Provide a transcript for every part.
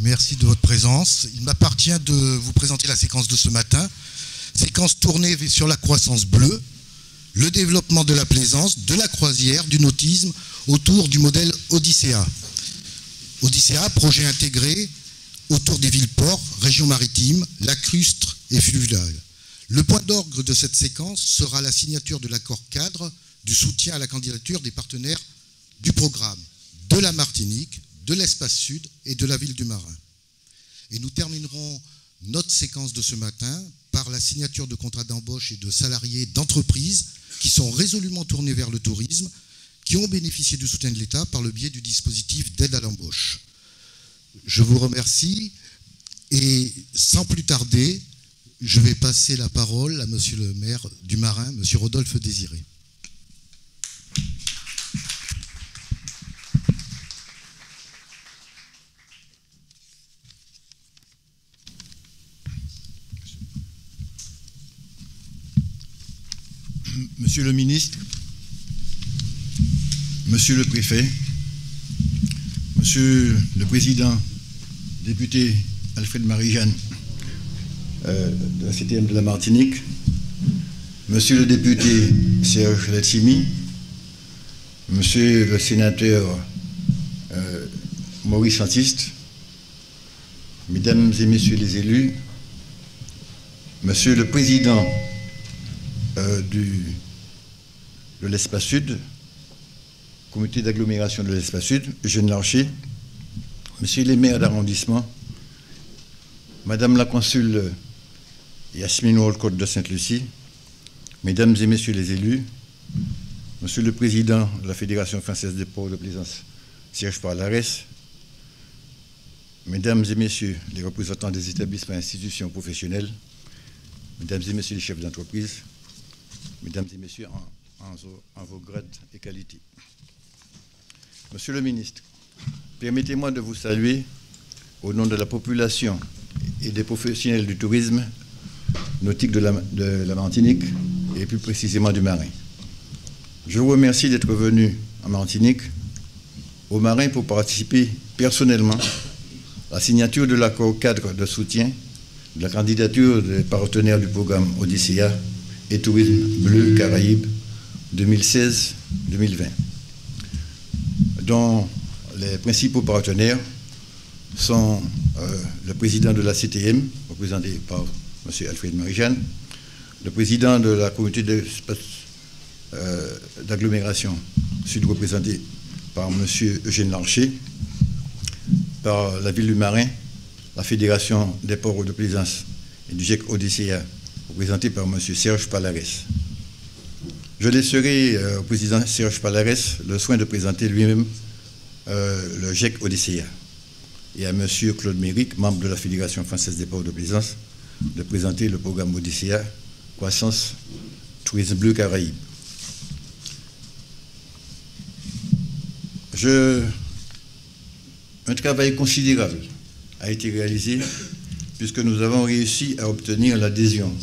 Merci de votre présence. Il m'appartient de vous présenter la séquence de ce matin. Séquence tournée sur la croissance bleue, le développement de la plaisance, de la croisière, du nautisme autour du modèle Odyssea. Odyssea, projet intégré autour des villes-ports, régions maritimes, lacustres et fluviales. Le point d'orgue de cette séquence sera la signature de l'accord cadre du soutien à la candidature des partenaires du programme de la Martinique, de l'Espace Sud et de la ville du Marin. Et nous terminerons notre séquence de ce matin par la signature de contrats d'embauche et de salariés d'entreprises qui sont résolument tournés vers le tourisme, qui ont bénéficié du soutien de l'État par le biais du dispositif d'aide à l'embauche. Je vous remercie et sans plus tarder, je vais passer la parole à monsieur le maire du Marin, monsieur Rodolphe Désiré. Monsieur le ministre, monsieur le préfet, monsieur le président, député Alfred Marie-Jeanne de la CTM de la Martinique, monsieur le député Serge Letchimi, monsieur le sénateur Maurice Santiste, mesdames et messieurs les élus, monsieur le président de l'Espace Sud, comité d'agglomération de l'Espace Sud, Eugène Larcher, monsieur les maires d'arrondissement, madame la consul Yasmine Olcott de Sainte-Lucie, mesdames et messieurs les élus, monsieur le président de la Fédération française des ports de plaisance, Serge Parlarès, mesdames et messieurs les représentants des établissements et institutions professionnelles, mesdames et messieurs les chefs d'entreprise, mesdames et messieurs en vos grades et qualités. Monsieur le ministre, permettez-moi de vous saluer au nom de la population et des professionnels du tourisme nautique de la Martinique et plus précisément du Marin. Je vous remercie d'être venu en Martinique, au Marin, pour participer personnellement à la signature de l'accord cadre de soutien de la candidature des partenaires du programme Odyssea et Tourisme Bleu Caraïbes 2016-2020, dont les principaux partenaires sont le président de la CTM, représenté par M. Alfred Marie-Jeanne, le président de la communauté d'agglomération sud, représenté par M. Eugène Larcher, par la ville du Marin, la Fédération des ports de plaisance et du GIEC Odyssea, représenté par M. Serge Parlarès. Je laisserai au président Serge Parlarès le soin de présenter lui-même le GIEC Odyssea, et à M. Claude Méric, membre de la Fédération française des ports de plaisance, de présenter le programme Odyssea, Croissance, Tourisme Bleu Caraïbes. Un travail considérable a été réalisé puisque nous avons réussi à obtenir l'adhésion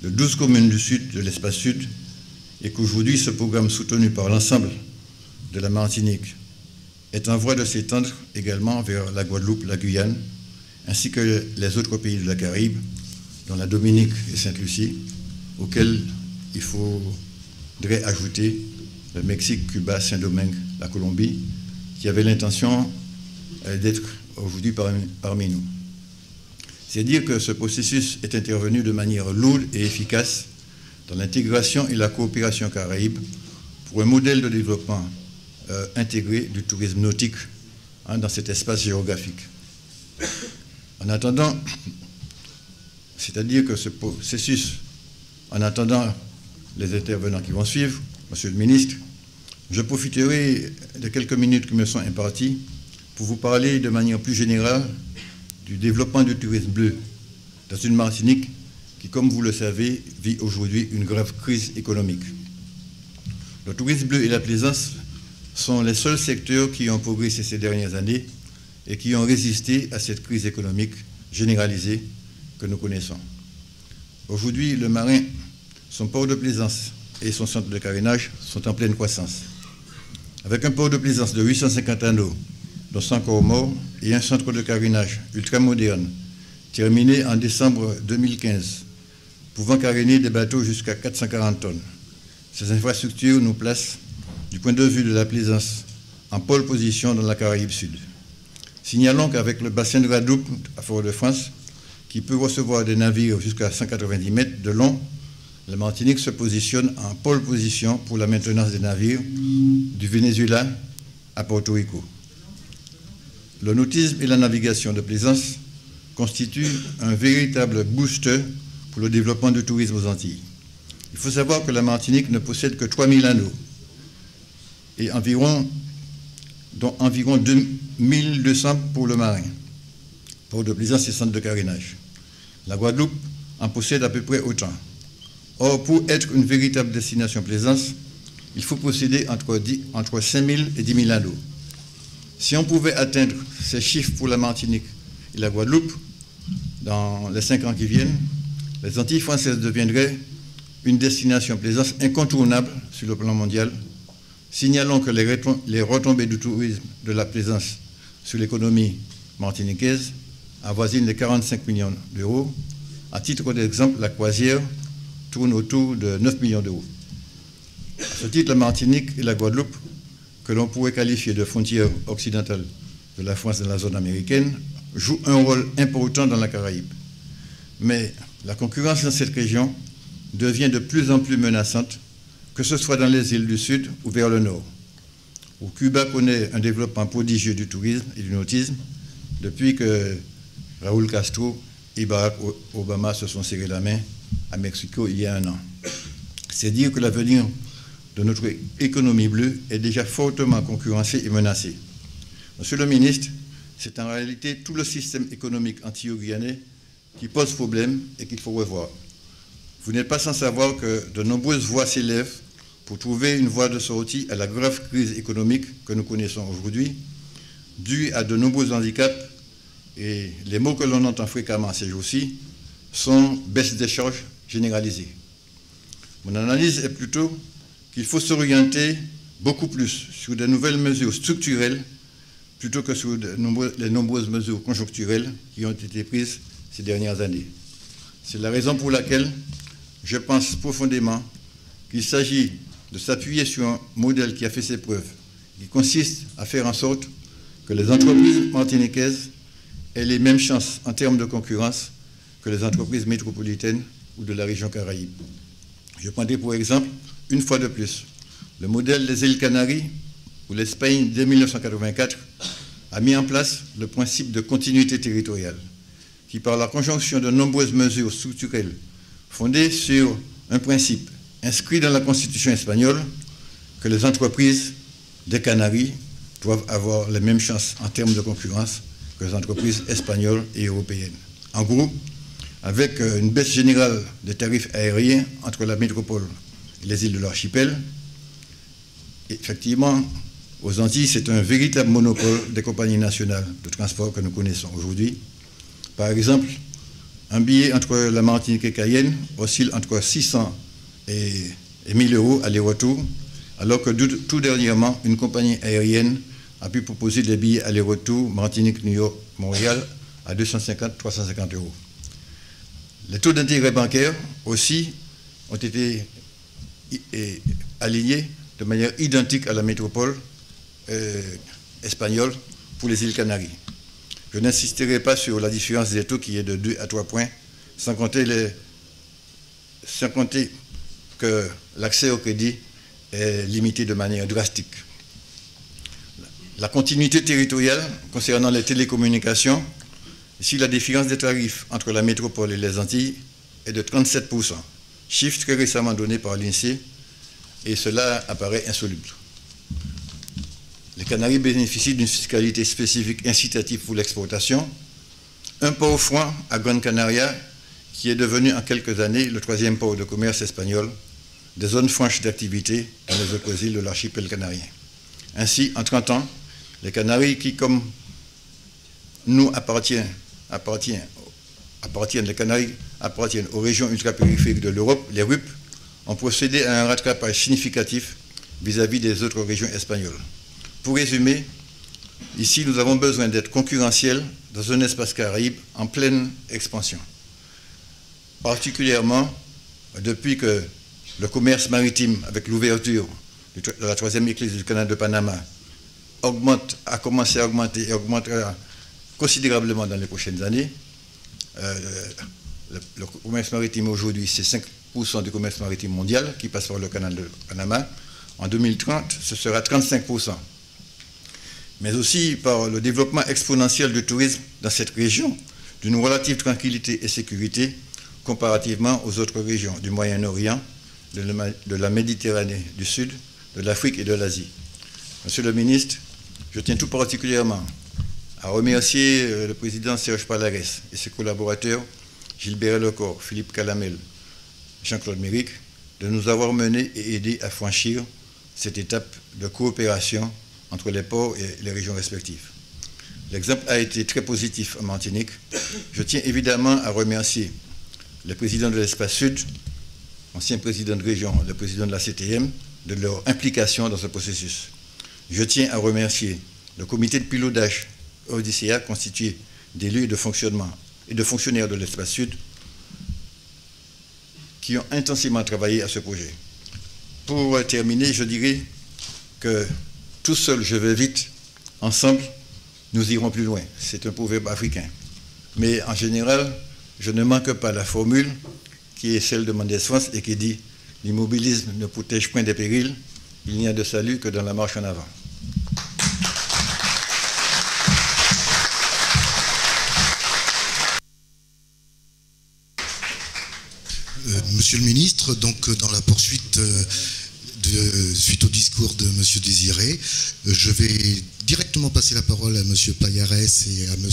de 12 communes du sud, de l'Espace Sud, et qu'aujourd'hui ce programme soutenu par l'ensemble de la Martinique est en voie de s'étendre également vers la Guadeloupe, la Guyane, ainsi que les autres pays de la Caraïbe, dont la Dominique et Sainte-Lucie, auxquels il faudrait ajouter le Mexique, Cuba, Saint-Domingue, la Colombie, qui avaient l'intention d'être aujourd'hui parmi nous. C'est dire que ce processus est intervenu de manière lourde et efficace dans l'intégration et la coopération caraïbe pour un modèle de développement intégré du tourisme nautique dans cet espace géographique. En attendant, c'est-à-dire que ce processus, en attendant les intervenants qui vont suivre, Monsieur le ministre, je profiterai de quelques minutes qui me sont imparties pour vous parler de manière plus générale du développement du tourisme bleu dans une Martinique qui, comme vous le savez, vit aujourd'hui une grave crise économique. Le tourisme bleu et la plaisance sont les seuls secteurs qui ont progressé ces dernières années et qui ont résisté à cette crise économique généralisée que nous connaissons. Aujourd'hui, le Marin, son port de plaisance et son centre de carénage sont en pleine croissance. Avec un port de plaisance de 850 anneaux dont 100 corps morts, et un centre de carénage ultramoderne, terminé en décembre 2015, pouvant caréner des bateaux jusqu'à 440 tonnes. Ces infrastructures nous placent, du point de vue de la plaisance, en pole position dans la Caraïbe Sud. Signalons qu'avec le bassin de Guadeloupe à Fort-de-France, qui peut recevoir des navires jusqu'à 190 mètres de long, la Martinique se positionne en pole position pour la maintenance des navires du Venezuela à Porto Rico. Le nautisme et la navigation de plaisance constituent un véritable booster pour le développement du tourisme aux Antilles. Il faut savoir que la Martinique ne possède que 3000 anneaux et dont environ 2200 pour le marin, pour de plaisance et centres de carénage. La Guadeloupe en possède à peu près autant. Or, pour être une véritable destination plaisance, il faut posséder entre 5000 et 10 000 anneaux. Si on pouvait atteindre ces chiffres pour la Martinique et la Guadeloupe, dans les 5 ans qui viennent, les Antilles françaises deviendraient une destination plaisance incontournable sur le plan mondial. Signalons que les retombées du tourisme de la plaisance sur l'économie martiniquaise avoisinent les 45 millions d'euros. À titre d'exemple, la croisière tourne autour de 9 millions d'euros. À ce titre, la Martinique et la Guadeloupe, que l'on pourrait qualifier de frontière occidentale de la France dans la zone américaine, jouent un rôle important dans la Caraïbe. Mais la concurrence dans cette région devient de plus en plus menaçante, que ce soit dans les îles du Sud ou vers le Nord, où Cuba connaît un développement prodigieux du tourisme et du nautisme depuis que Raúl Castro et Barack Obama se sont serrés la main à Mexico il y a un an. C'est dire que l'avenir de notre économie bleue est déjà fortement concurrencé et menacé. Monsieur le ministre, c'est en réalité tout le système économique antillo-guyanais qui pose problème et qu'il faut revoir. Vous n'êtes pas sans savoir que de nombreuses voix s'élèvent pour trouver une voie de sortie à la grave crise économique que nous connaissons aujourd'hui, due à de nombreux handicaps, et les mots que l'on entend fréquemment ces jours-ci sont baisse des charges généralisée. Mon analyse est plutôt qu'il faut s'orienter beaucoup plus sur de nouvelles mesures structurelles plutôt que sur les nombreuses mesures conjoncturelles qui ont été prises ces dernières années. C'est la raison pour laquelle je pense profondément qu'il s'agit de s'appuyer sur un modèle qui a fait ses preuves, qui consiste à faire en sorte que les entreprises martiniquaises aient les mêmes chances en termes de concurrence que les entreprises métropolitaines ou de la région Caraïbe. Je prendrai pour exemple, une fois de plus, le modèle des îles Canaries, où l'Espagne, dès 1984, a mis en place le principe de continuité territoriale, qui, par la conjonction de nombreuses mesures structurelles fondées sur un principe inscrit dans la Constitution espagnole, que les entreprises des Canaries doivent avoir les mêmes chances en termes de concurrence que les entreprises espagnoles et européennes. En gros, avec une baisse générale des tarifs aériens entre la métropole et les îles de l'archipel, effectivement, aux Antilles, c'est un véritable monopole des compagnies nationales de transport que nous connaissons aujourd'hui. Par exemple, un billet entre la Martinique et Cayenne oscille entre 600 et 1000 euros aller-retour, alors que tout dernièrement, une compagnie aérienne a pu proposer des billets aller-retour Martinique, New York, Montréal à 250-350 euros. Les taux d'intérêt bancaire aussi ont été alignés de manière identique à la métropole espagnole pour les îles Canaries. Je n'insisterai pas sur la différence des taux qui est de 2 à 3 points, sans compter que l'accès au crédit est limité de manière drastique. La continuité territoriale concernant les télécommunications, ici la différence des tarifs entre la métropole et les Antilles est de 37%, chiffre très récemment donné par l'INSEE, et cela apparaît insoluble. Les Canaries bénéficient d'une fiscalité spécifique incitative pour l'exportation, un port franc à Gran Canaria, qui est devenu en quelques années le 3e port de commerce espagnol, des zones franches d'activité dans les autres îles de l'archipel canarien. Ainsi, en 30 ans, les Canaries qui, comme nous, appartiennent aux régions ultrapériphériques de l'Europe, les RUP, ont procédé à un rattrapage significatif vis-à-vis des autres régions espagnoles. Pour résumer, Ici, nous avons besoin d'être concurrentiels dans un espace caraïbe en pleine expansion. Particulièrement depuis que le commerce maritime, avec l'ouverture de la troisième écluse du canal de Panama, a commencé à augmenter et augmentera considérablement dans les prochaines années. Le commerce maritime aujourd'hui, c'est 5% du commerce maritime mondial qui passe par le canal de Panama. En 2030, ce sera 35%. Mais aussi par le développement exponentiel du tourisme dans cette région, d'une relative tranquillité et sécurité comparativement aux autres régions du Moyen-Orient, de la Méditerranée du Sud, de l'Afrique et de l'Asie. Monsieur le ministre, je tiens tout particulièrement à remercier le président Serge Palares et ses collaborateurs Gilbert Lecor, Philippe Calamel, Jean-Claude Méric, de nous avoir menés et aidés à franchir cette étape de coopération entre les ports et les régions respectives. L'exemple a été très positif en Martinique. Je tiens évidemment à remercier le président de l'Espace Sud, ancien président de région, le président de la CTM, de leur implication dans ce processus. Je tiens à remercier le comité de pilotage ODCA constitué d'élus et de fonctionnaires de l'Espace Sud qui ont intensément travaillé à ce projet. Pour terminer, je dirais que tout seul je vais vite, ensemble nous irons plus loin. C'est un proverbe africain. Mais en général, je ne manque pas la formule qui est celle de Mendès France et qui dit « L'immobilisme ne protège point des périls, il n'y a de salut que dans la marche en avant ». Monsieur le ministre, donc dans la poursuite suite au discours de M. Désiré, je vais directement passer la parole à M. Payares et à M.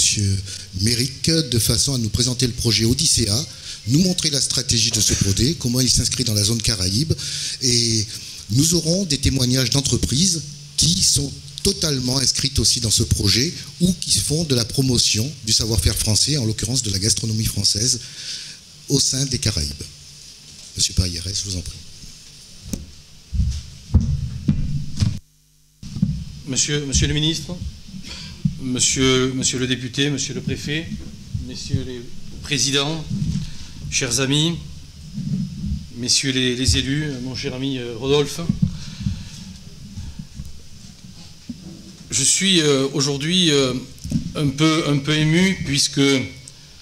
Méric de façon à nous présenter le projet Odyssea, nous montrer la stratégie de ce projet, comment il s'inscrit dans la zone Caraïbe, et nous aurons des témoignages d'entreprises qui sont totalement inscrites aussi dans ce projet ou qui font de la promotion du savoir-faire français, en l'occurrence de la gastronomie française, au sein des Caraïbes. Monsieur Payares, je vous en prie. Monsieur le ministre, monsieur le député, monsieur le préfet, messieurs les présidents, chers amis, messieurs les élus, mon cher ami Rodolphe, je suis aujourd'hui un peu ému puisque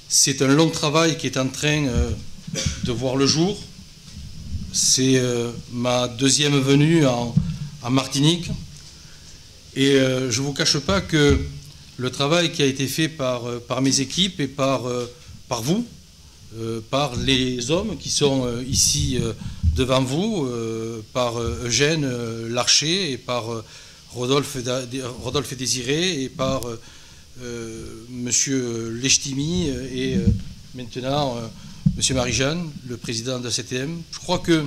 c'est un long travail qui est en train de voir le jour. C'est ma deuxième venue en Martinique. Et je ne vous cache pas que le travail qui a été fait par mes équipes et par vous, par les hommes qui sont ici devant vous, par Eugène Larcher et par Rodolphe Désiré et par Monsieur Lechtimi et maintenant Monsieur Marie-Jeanne, le président de la CTM. Je crois que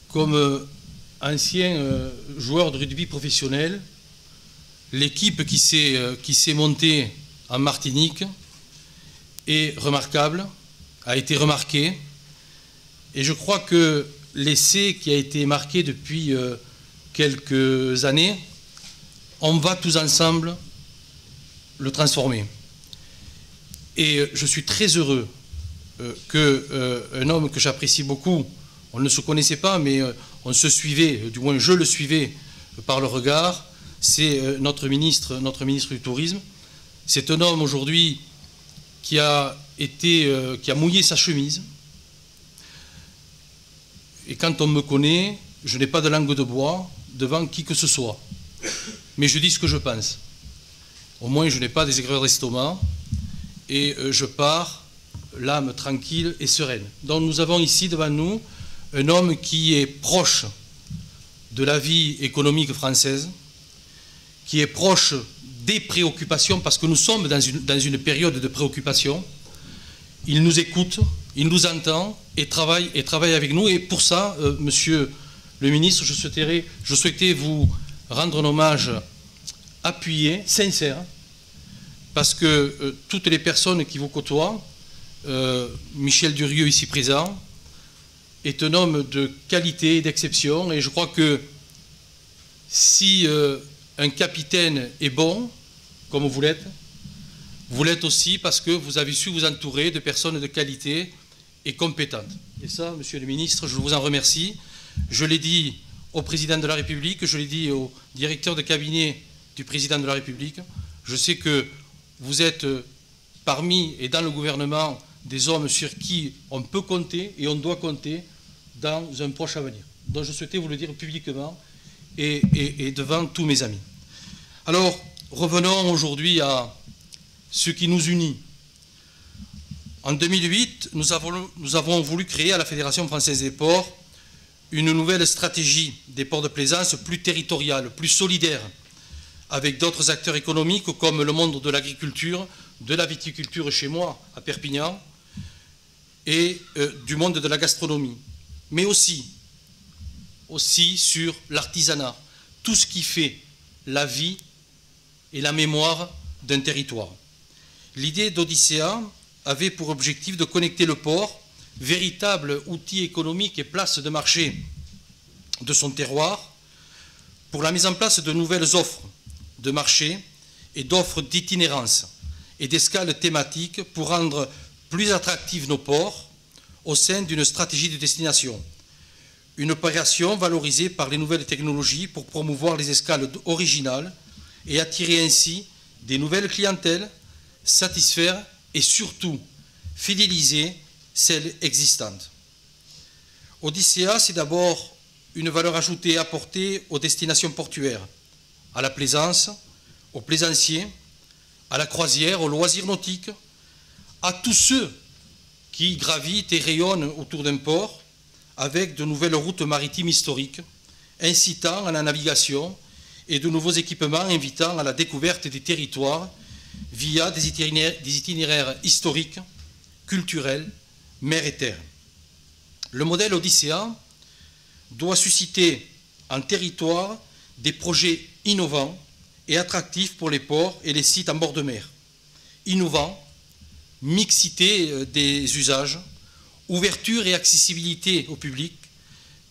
comme ancien joueur de rugby professionnel, l'équipe qui s'est montée en Martinique est remarquable, a été remarquée, et je crois que l'essai qui a été marqué depuis quelques années, on va tous ensemble le transformer. Et je suis très heureux qu'un homme que j'apprécie beaucoup, on ne se connaissait pas, mais on se suivait, du moins je le suivais par le regard, c'est notre ministre du Tourisme. C'est un homme aujourd'hui qui a mouillé sa chemise. Et quand on me connaît, je n'ai pas de langue de bois devant qui que ce soit. Mais je dis ce que je pense. Au moins, je n'ai pas des aigreurs d'estomac et je pars l'âme tranquille et sereine. Donc nous avons ici devant nous un homme qui est proche de la vie économique française, qui est proche des préoccupations, parce que nous sommes dans une période de préoccupation. Il nous écoute, il nous entend et travaille avec nous. Et pour ça, monsieur le ministre, je souhaitais vous rendre un hommage appuyé, sincère, parce que toutes les personnes qui vous côtoient, Michel Durieux ici présent, est un homme de qualité et d'exception, et je crois que si un capitaine est bon, comme vous l'êtes aussi parce que vous avez su vous entourer de personnes de qualité et compétentes. Et ça, Monsieur le Ministre, je vous en remercie. Je l'ai dit au Président de la République, je l'ai dit au directeur de cabinet du Président de la République. Je sais que vous êtes parmi et dans le gouvernement des hommes sur qui on peut compter et on doit compter dans un proche avenir. Donc je souhaitais vous le dire publiquement et devant tous mes amis. Alors, revenons aujourd'hui à ce qui nous unit. En 2008, nous avons voulu créer à la Fédération française des ports une nouvelle stratégie des ports de plaisance plus territoriale, plus solidaire, avec d'autres acteurs économiques comme le monde de l'agriculture, de la viticulture chez moi, à Perpignan, et du monde de la gastronomie, mais aussi sur l'artisanat, tout ce qui fait la vie et la mémoire d'un territoire. L'idée d'Odyssea avait pour objectif de connecter le port, véritable outil économique et place de marché de son terroir, pour la mise en place de nouvelles offres de marché et d'offres d'itinérance et d'escales thématiques pour rendre plus attractifs nos ports au sein d'une stratégie de destination. Une opération valorisée par les nouvelles technologies pour promouvoir les escales originales et attirer ainsi des nouvelles clientèles, satisfaire et surtout fidéliser celles existantes. Odyssea, c'est d'abord une valeur ajoutée apportée aux destinations portuaires, à la plaisance, aux plaisanciers, à la croisière, aux loisirs nautiques, à tous ceux qui gravitent et rayonnent autour d'un port avec de nouvelles routes maritimes historiques, incitant à la navigation et de nouveaux équipements invitant à la découverte des territoires via des itinéraires historiques, culturels, mer et terre. Le modèle Odyssea doit susciter en territoire des projets innovants et attractifs pour les ports et les sites en bord de mer. Innovants, mixité des usages, ouverture et accessibilité au public,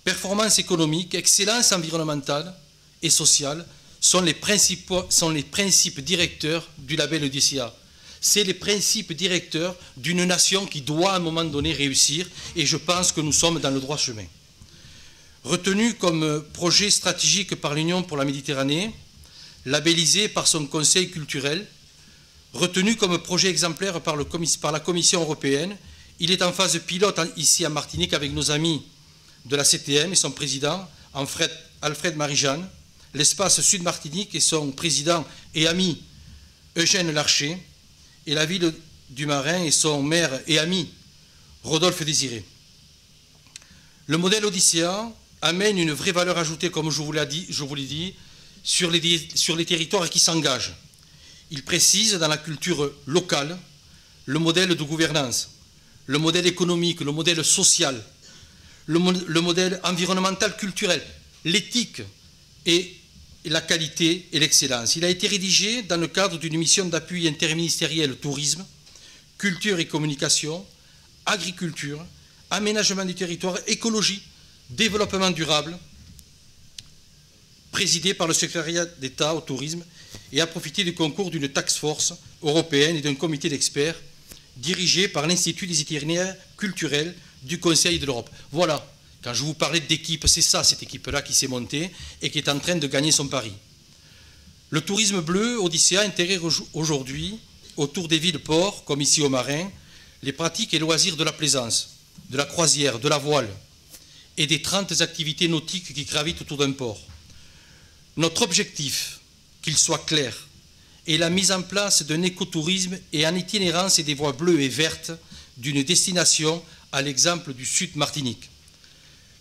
performance économique, excellence environnementale et sociale sont les principes directeurs du label Odyssea. C'est les principes directeurs d'une nation qui doit à un moment donné réussir et je pense que nous sommes dans le droit chemin. Retenu comme projet stratégique par l'Union pour la Méditerranée, labellisé par son conseil culturel, retenu comme projet exemplaire par la Commission européenne, il est en phase pilote ici à Martinique avec nos amis de la CTM et son président, Alfred Marie-Jeanne, l'espace Sud-Martinique et son président et ami Eugène Larcher, et la ville du Marin et son maire et ami Rodolphe Désiré. Le modèle Odyssea amène une vraie valeur ajoutée, comme je vous l'ai dit, sur les territoires qui s'engagent. Il précise dans la culture locale le modèle de gouvernance, le modèle économique, le modèle social, le modèle environnemental culturel, l'éthique et la qualité et l'excellence. Il a été rédigé dans le cadre d'une mission d'appui interministériel tourisme, culture et communication, agriculture, aménagement du territoire, écologie, développement durable, présidé par le secrétariat d'État au tourisme et a profité du concours d'une task force européenne et d'un comité d'experts dirigé par l'Institut des itinéraires culturels du Conseil de l'Europe. Voilà, quand je vous parlais d'équipe, c'est ça, cette équipe-là qui s'est montée et qui est en train de gagner son pari. Le tourisme bleu, Odyssea, intègre aujourd'hui, autour des villes-ports, comme ici au Marin, les pratiques et loisirs de la plaisance, de la croisière, de la voile et des 30 activités nautiques qui gravitent autour d'un port. Notre objectif, qu'il soit clair, est la mise en place d'un écotourisme et en itinérance et des voies bleues et vertes d'une destination à l'exemple du Sud Martinique.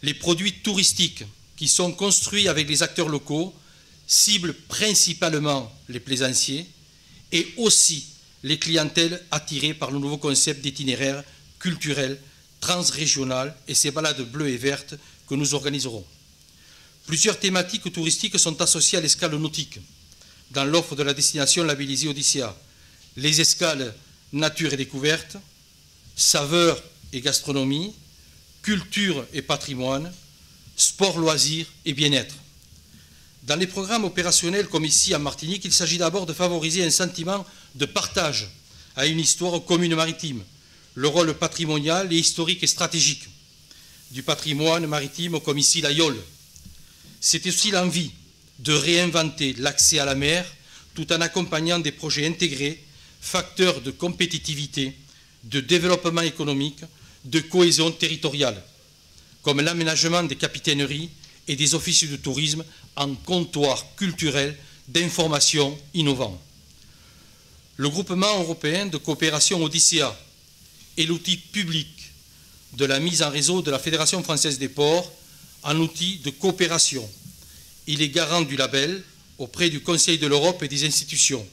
Les produits touristiques qui sont construits avec les acteurs locaux ciblent principalement les plaisanciers et aussi les clientèles attirées par le nouveau concept d'itinéraire culturel, transrégional et ces balades bleues et vertes que nous organiserons. Plusieurs thématiques touristiques sont associées à l'escale nautique dans l'offre de la destination labellisée Odyssea. Les escales nature et découverte, saveurs et gastronomie, culture et patrimoine, sport, loisirs et bien-être. Dans les programmes opérationnels comme ici en Martinique, il s'agit d'abord de favoriser un sentiment de partage à une histoire commune maritime, le rôle patrimonial et historique et stratégique du patrimoine maritime comme ici la Yole. C'est aussi l'envie de réinventer l'accès à la mer tout en accompagnant des projets intégrés, facteurs de compétitivité, de développement économique, de cohésion territoriale, comme l'aménagement des capitaineries et des offices de tourisme en comptoir culturel d'information innovant. Le groupement européen de coopération Odyssea est l'outil public de la mise en réseau de la Fédération française des ports en outil de coopération. Il est garant du label auprès du Conseil de l'Europe et des institutions.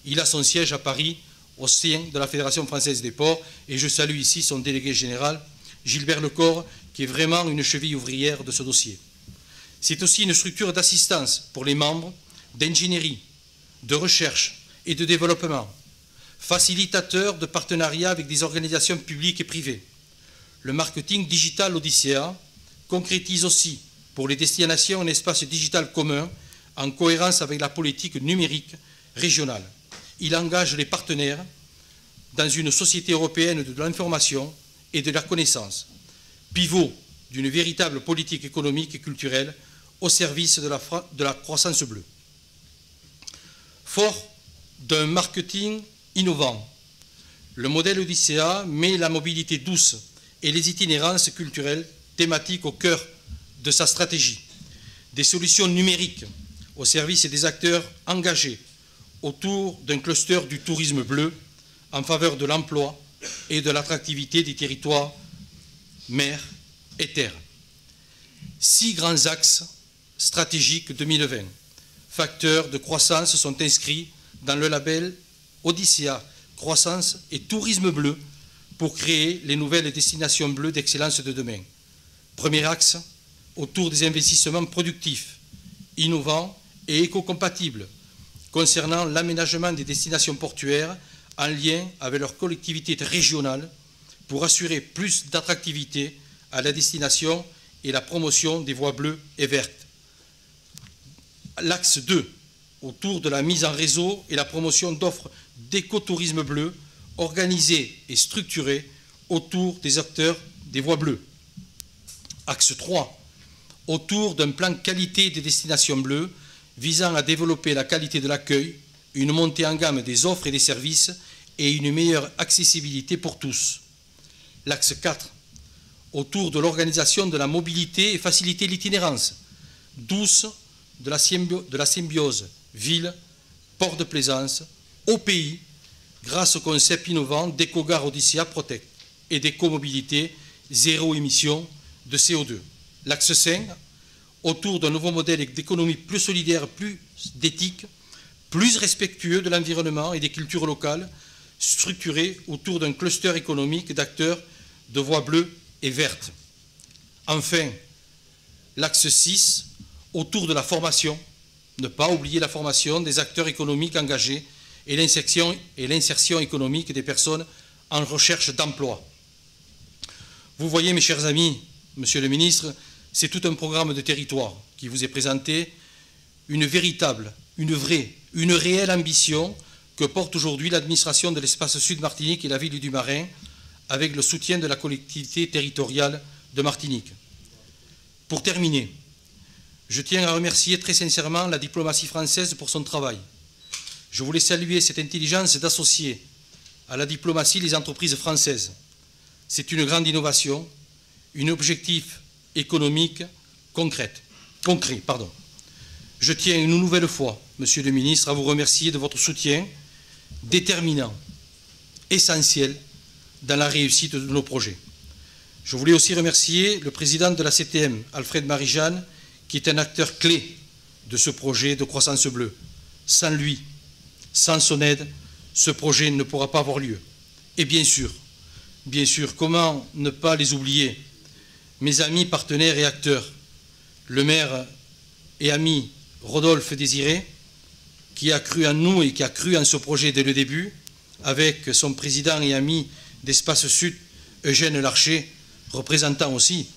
Il a son siège à Paris au sein de la Fédération française des ports et je salue ici son délégué général, Gilbert Lecor, qui est vraiment une cheville ouvrière de ce dossier. C'est aussi une structure d'assistance pour les membres, d'ingénierie, de recherche et de développement, facilitateur de partenariats avec des organisations publiques et privées. Le marketing digital Odyssea concrétise aussi pour les destinations un espace digital commun en cohérence avec la politique numérique régionale. Il engage les partenaires dans une société européenne de l'information et de la connaissance, pivot d'une véritable politique économique et culturelle au service de la croissance bleue. Fort d'un marketing innovant, le modèle Odyssea met la mobilité douce et les itinérances culturelles thématiques au cœur de sa stratégie. Des solutions numériques au service des acteurs engagés autour d'un cluster du tourisme bleu en faveur de l'emploi et de l'attractivité des territoires mer et terre. 6 grands axes stratégiques 2020, facteurs de croissance, sont inscrits dans le label Odyssea, croissance et tourisme bleu pour créer les nouvelles destinations bleues d'excellence de demain. Premier axe, autour des investissements productifs, innovants et éco-compatibles, concernant l'aménagement des destinations portuaires en lien avec leurs collectivités régionales pour assurer plus d'attractivité à la destination et la promotion des voies bleues et vertes. L'axe 2, autour de la mise en réseau et la promotion d'offres d'écotourisme bleu organisées et structurées autour des acteurs des voies bleues. Axe 3, autour d'un plan qualité des destinations bleues visant à développer la qualité de l'accueil, une montée en gamme des offres et des services et une meilleure accessibilité pour tous. L'axe 4, autour de l'organisation de la mobilité et faciliter l'itinérance, douce de la symbiose ville, port de plaisance, au pays, grâce au concept innovant d'EcoGare Odyssea Protect et d'écomobilité zéro émission de CO2. L'axe 5, autour d'un nouveau modèle d'économie plus solidaire, plus d'éthique, plus respectueux de l'environnement et des cultures locales, structuré autour d'un cluster économique d'acteurs de voies bleues et vertes. Enfin, l'axe 6, autour de la formation, ne pas oublier la formation des acteurs économiques engagés et l'insertion économique des personnes en recherche d'emploi. Vous voyez, mes chers amis, Monsieur le ministre, c'est tout un programme de territoire qui vous est présenté, une véritable, une vraie, une réelle ambition que porte aujourd'hui l'administration de l'espace Sud Martinique et la ville du Marin avec le soutien de la collectivité territoriale de Martinique. Pour terminer, je tiens à remercier très sincèrement la diplomatie française pour son travail. Je voulais saluer cette intelligence d'associer à la diplomatie les entreprises françaises. C'est une grande innovation, un objectif économique concret. Je tiens une nouvelle fois, Monsieur le ministre, à vous remercier de votre soutien déterminant, essentiel dans la réussite de nos projets. Je voulais aussi remercier le président de la CTM, Alfred Marie-Jeanne, qui est un acteur clé de ce projet de croissance bleue. Sans lui, sans son aide, ce projet ne pourra pas avoir lieu. Et bien sûr, comment ne pas les oublier, mes amis, partenaires et acteurs, le maire et ami Rodolphe Désiré, qui a cru en nous et qui a cru en ce projet dès le début, avec son président et ami d'Espace Sud, Eugène Larcher, représentant aussi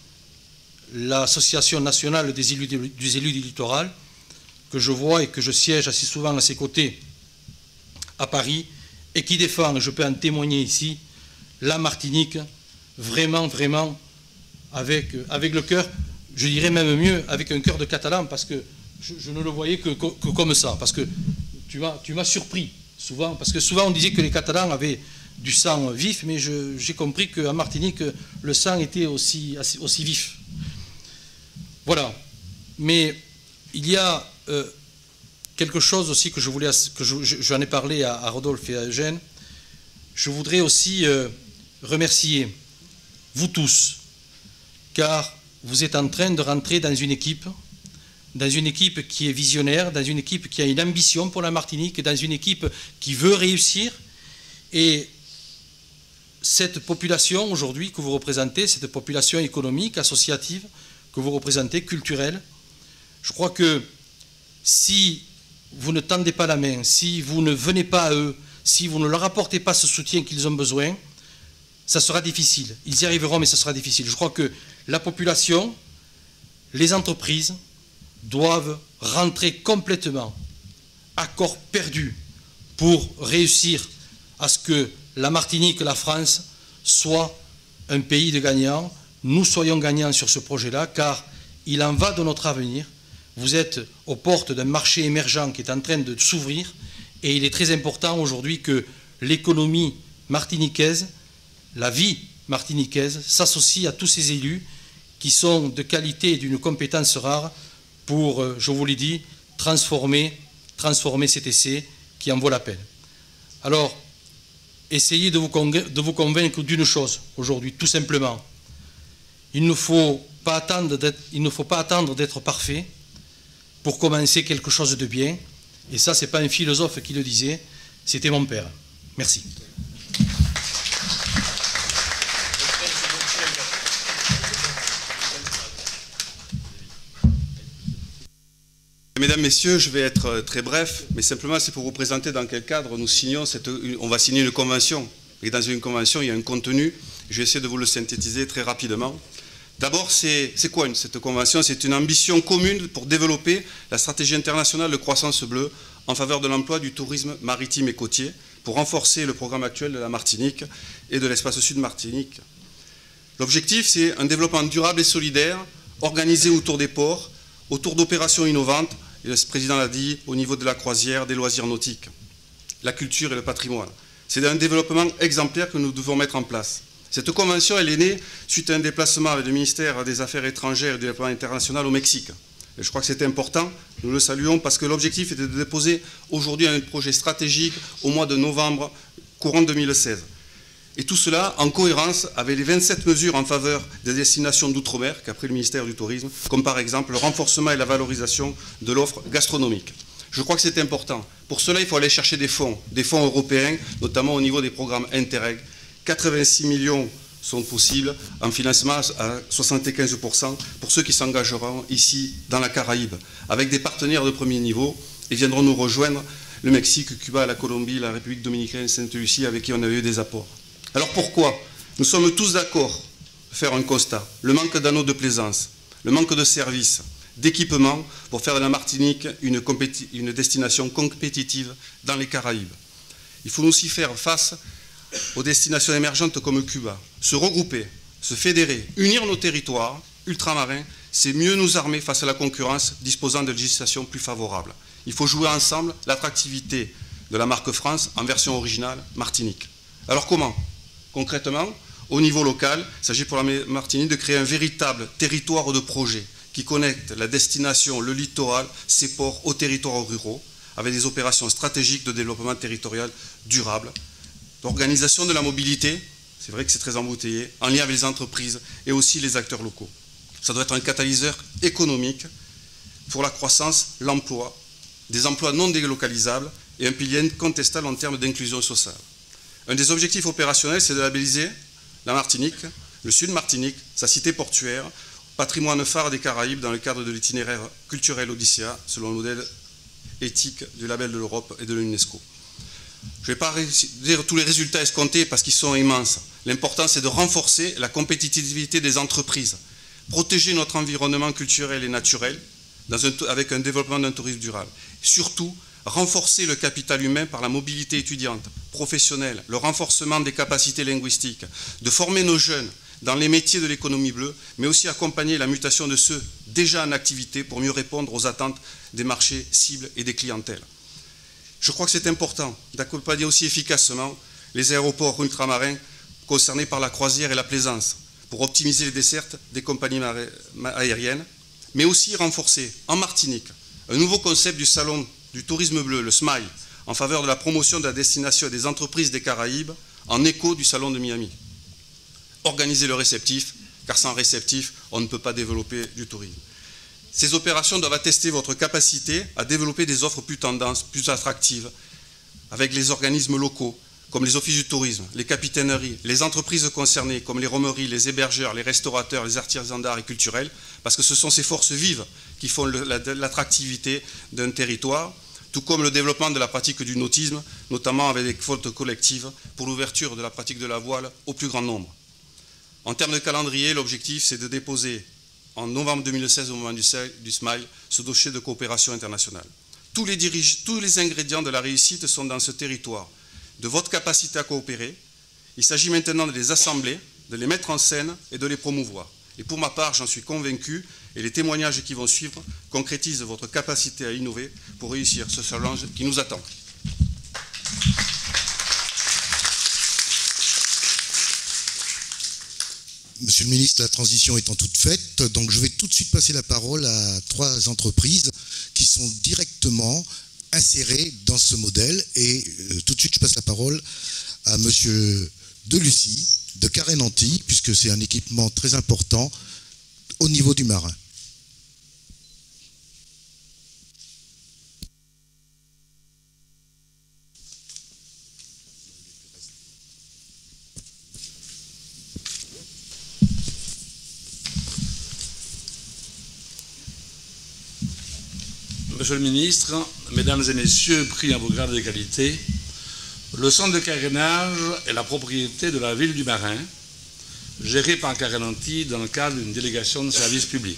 l'Association nationale des élus du littoral, que je vois et que je siège assez souvent à ses côtés à Paris, et qui défend, et je peux en témoigner ici, la Martinique, vraiment, vraiment, avec le cœur, je dirais même mieux, avec un cœur de Catalan, parce que je ne le voyais que comme ça, parce que tu m'as surpris, souvent, parce que souvent on disait que les Catalans avaient du sang vif, mais j'ai compris qu'en Martinique, le sang était aussi vif. Voilà. Mais il y a quelque chose aussi que je voulais, j'en ai parlé à Rodolphe et à Eugène. Je voudrais aussi remercier vous tous, car vous êtes en train de rentrer dans une équipe qui est visionnaire, dans une équipe qui a une ambition pour la Martinique, dans une équipe qui veut réussir. Et cette population aujourd'hui que vous représentez, cette population économique, associative, que vous représentez, culturelle, je crois que si vous ne tendez pas la main, si vous ne venez pas à eux, si vous ne leur apportez pas ce soutien qu'ils ont besoin, ça sera difficile. Ils y arriveront, mais ça sera difficile. Je crois que la population, les entreprises, doivent rentrer complètement à corps perdu pour réussir à ce que la Martinique, la France, soit un pays de gagnants. Nous soyons gagnants sur ce projet-là, car il en va de notre avenir. Vous êtes aux portes d'un marché émergent qui est en train de s'ouvrir, et il est très important aujourd'hui que l'économie martiniquaise, la vie martiniquaise, s'associe à tous ces élus qui sont de qualité et d'une compétence rare pour, je vous l'ai dit, transformer cet essai qui en vaut la peine. Alors, essayez de vous convaincre d'une chose aujourd'hui, tout simplement. Il ne faut pas attendre d'être parfait pour commencer quelque chose de bien. Et ça, ce n'est pas un philosophe qui le disait, c'était mon père. Merci. Mesdames, Messieurs, je vais être très bref, mais simplement c'est pour vous présenter dans quel cadre nous signons on va signer une convention. Et dans une convention, il y a un contenu. Je vais essayer de vous le synthétiser très rapidement. D'abord, c'est quoi cette convention? C'est une ambition commune pour développer la stratégie internationale de croissance bleue en faveur de l'emploi du tourisme maritime et côtier, pour renforcer le programme actuel de la Martinique et de l'espace sud Martinique. L'objectif, c'est un développement durable et solidaire, organisé autour des ports, autour d'opérations innovantes, et le président l'a dit, au niveau de la croisière, des loisirs nautiques, la culture et le patrimoine. C'est un développement exemplaire que nous devons mettre en place. Cette convention, elle est née suite à un déplacement avec le ministère des Affaires étrangères et du développement international au Mexique. Et je crois que c'est important, nous le saluons, parce que l'objectif était de déposer aujourd'hui un projet stratégique au mois de novembre, courant 2016. Et tout cela en cohérence avec les 27 mesures en faveur des destinations d'outre-mer qu'a pris le ministère du Tourisme, comme par exemple le renforcement et la valorisation de l'offre gastronomique. Je crois que c'est important. Pour cela, il faut aller chercher des fonds européens, notamment au niveau des programmes Interreg. 86 millions sont possibles en financement à 75% pour ceux qui s'engageront ici dans la Caraïbe, avec des partenaires de premier niveau, et viendront nous rejoindre le Mexique, Cuba, la Colombie, la République dominicaine, Sainte-Lucie, avec qui on a eu des apports. Alors pourquoi? Nous sommes tous d'accord de faire un constat. Le manque d'anneaux de plaisance, le manque de services, d'équipements pour faire de la Martinique une destination compétitive dans les Caraïbes. Il faut aussi faire face aux destinations émergentes comme Cuba. Se regrouper, se fédérer, unir nos territoires ultramarins, c'est mieux nous armer face à la concurrence disposant de législations plus favorables. Il faut jouer ensemble l'attractivité de la marque France en version originale Martinique. Alors comment? Concrètement, au niveau local, il s'agit pour la Martinique de créer un véritable territoire de projet qui connecte la destination, le littoral, ses ports aux territoires ruraux, avec des opérations stratégiques de développement territorial durable, d'organisation de la mobilité, c'est vrai que c'est très embouteillé, en lien avec les entreprises et aussi les acteurs locaux. Ça doit être un catalyseur économique pour la croissance, l'emploi, des emplois non délocalisables et un pilier incontestable en termes d'inclusion sociale. Un des objectifs opérationnels, c'est de labelliser la Martinique, le sud Martinique, sa cité portuaire, patrimoine phare des Caraïbes dans le cadre de l'itinéraire culturel Odyssea, selon le modèle éthique du label de l'Europe et de l'UNESCO. Je ne vais pas dire tous les résultats escomptés parce qu'ils sont immenses. L'important, c'est de renforcer la compétitivité des entreprises, protéger notre environnement culturel et naturel, avec un développement d'un tourisme durable. Surtout, renforcer le capital humain par la mobilité étudiante, professionnelle, le renforcement des capacités linguistiques, de former nos jeunes dans les métiers de l'économie bleue, mais aussi accompagner la mutation de ceux déjà en activité pour mieux répondre aux attentes des marchés cibles et des clientèles. Je crois que c'est important d'accompagner aussi efficacement les aéroports ultramarins concernés par la croisière et la plaisance pour optimiser les dessertes des compagnies aériennes, mais aussi renforcer en Martinique un nouveau concept du salon du tourisme bleu, le SMILE, en faveur de la promotion de la destination et des entreprises des Caraïbes en écho du salon de Miami. Organiser le réceptif, car sans réceptif, on ne peut pas développer du tourisme. Ces opérations doivent attester votre capacité à développer des offres plus tendances, plus attractives, avec les organismes locaux, comme les offices du tourisme, les capitaineries, les entreprises concernées, comme les romeries, les hébergeurs, les restaurateurs, les artisans d'art et culturels, parce que ce sont ces forces vives qui font l'attractivité d'un territoire, tout comme le développement de la pratique du nautisme, notamment avec des flottes collectives, pour l'ouverture de la pratique de la voile au plus grand nombre. En termes de calendrier, l'objectif, c'est de déposer en novembre 2016, au moment du SMILE, ce dossier de coopération internationale. Tous les ingrédients de la réussite sont dans ce territoire, de votre capacité à coopérer. Il s'agit maintenant de les assembler, de les mettre en scène et de les promouvoir. Et pour ma part, j'en suis convaincu, et les témoignages qui vont suivre concrétisent votre capacité à innover pour réussir ce challenge qui nous attend. Monsieur le ministre, la transition étant toute faite, donc je vais tout de suite passer la parole à 3 entreprises qui sont directement insérées dans ce modèle. Et tout de suite, je passe la parole à monsieur Delucy, de Carré-Nanty, puisque c'est un équipement très important au niveau du marin. Monsieur le ministre, mesdames et messieurs, pris en vos grades de qualité, le centre de carénage est la propriété de la ville du Marin, gérée par Carré-Nanty dans le cadre d'une délégation de service public.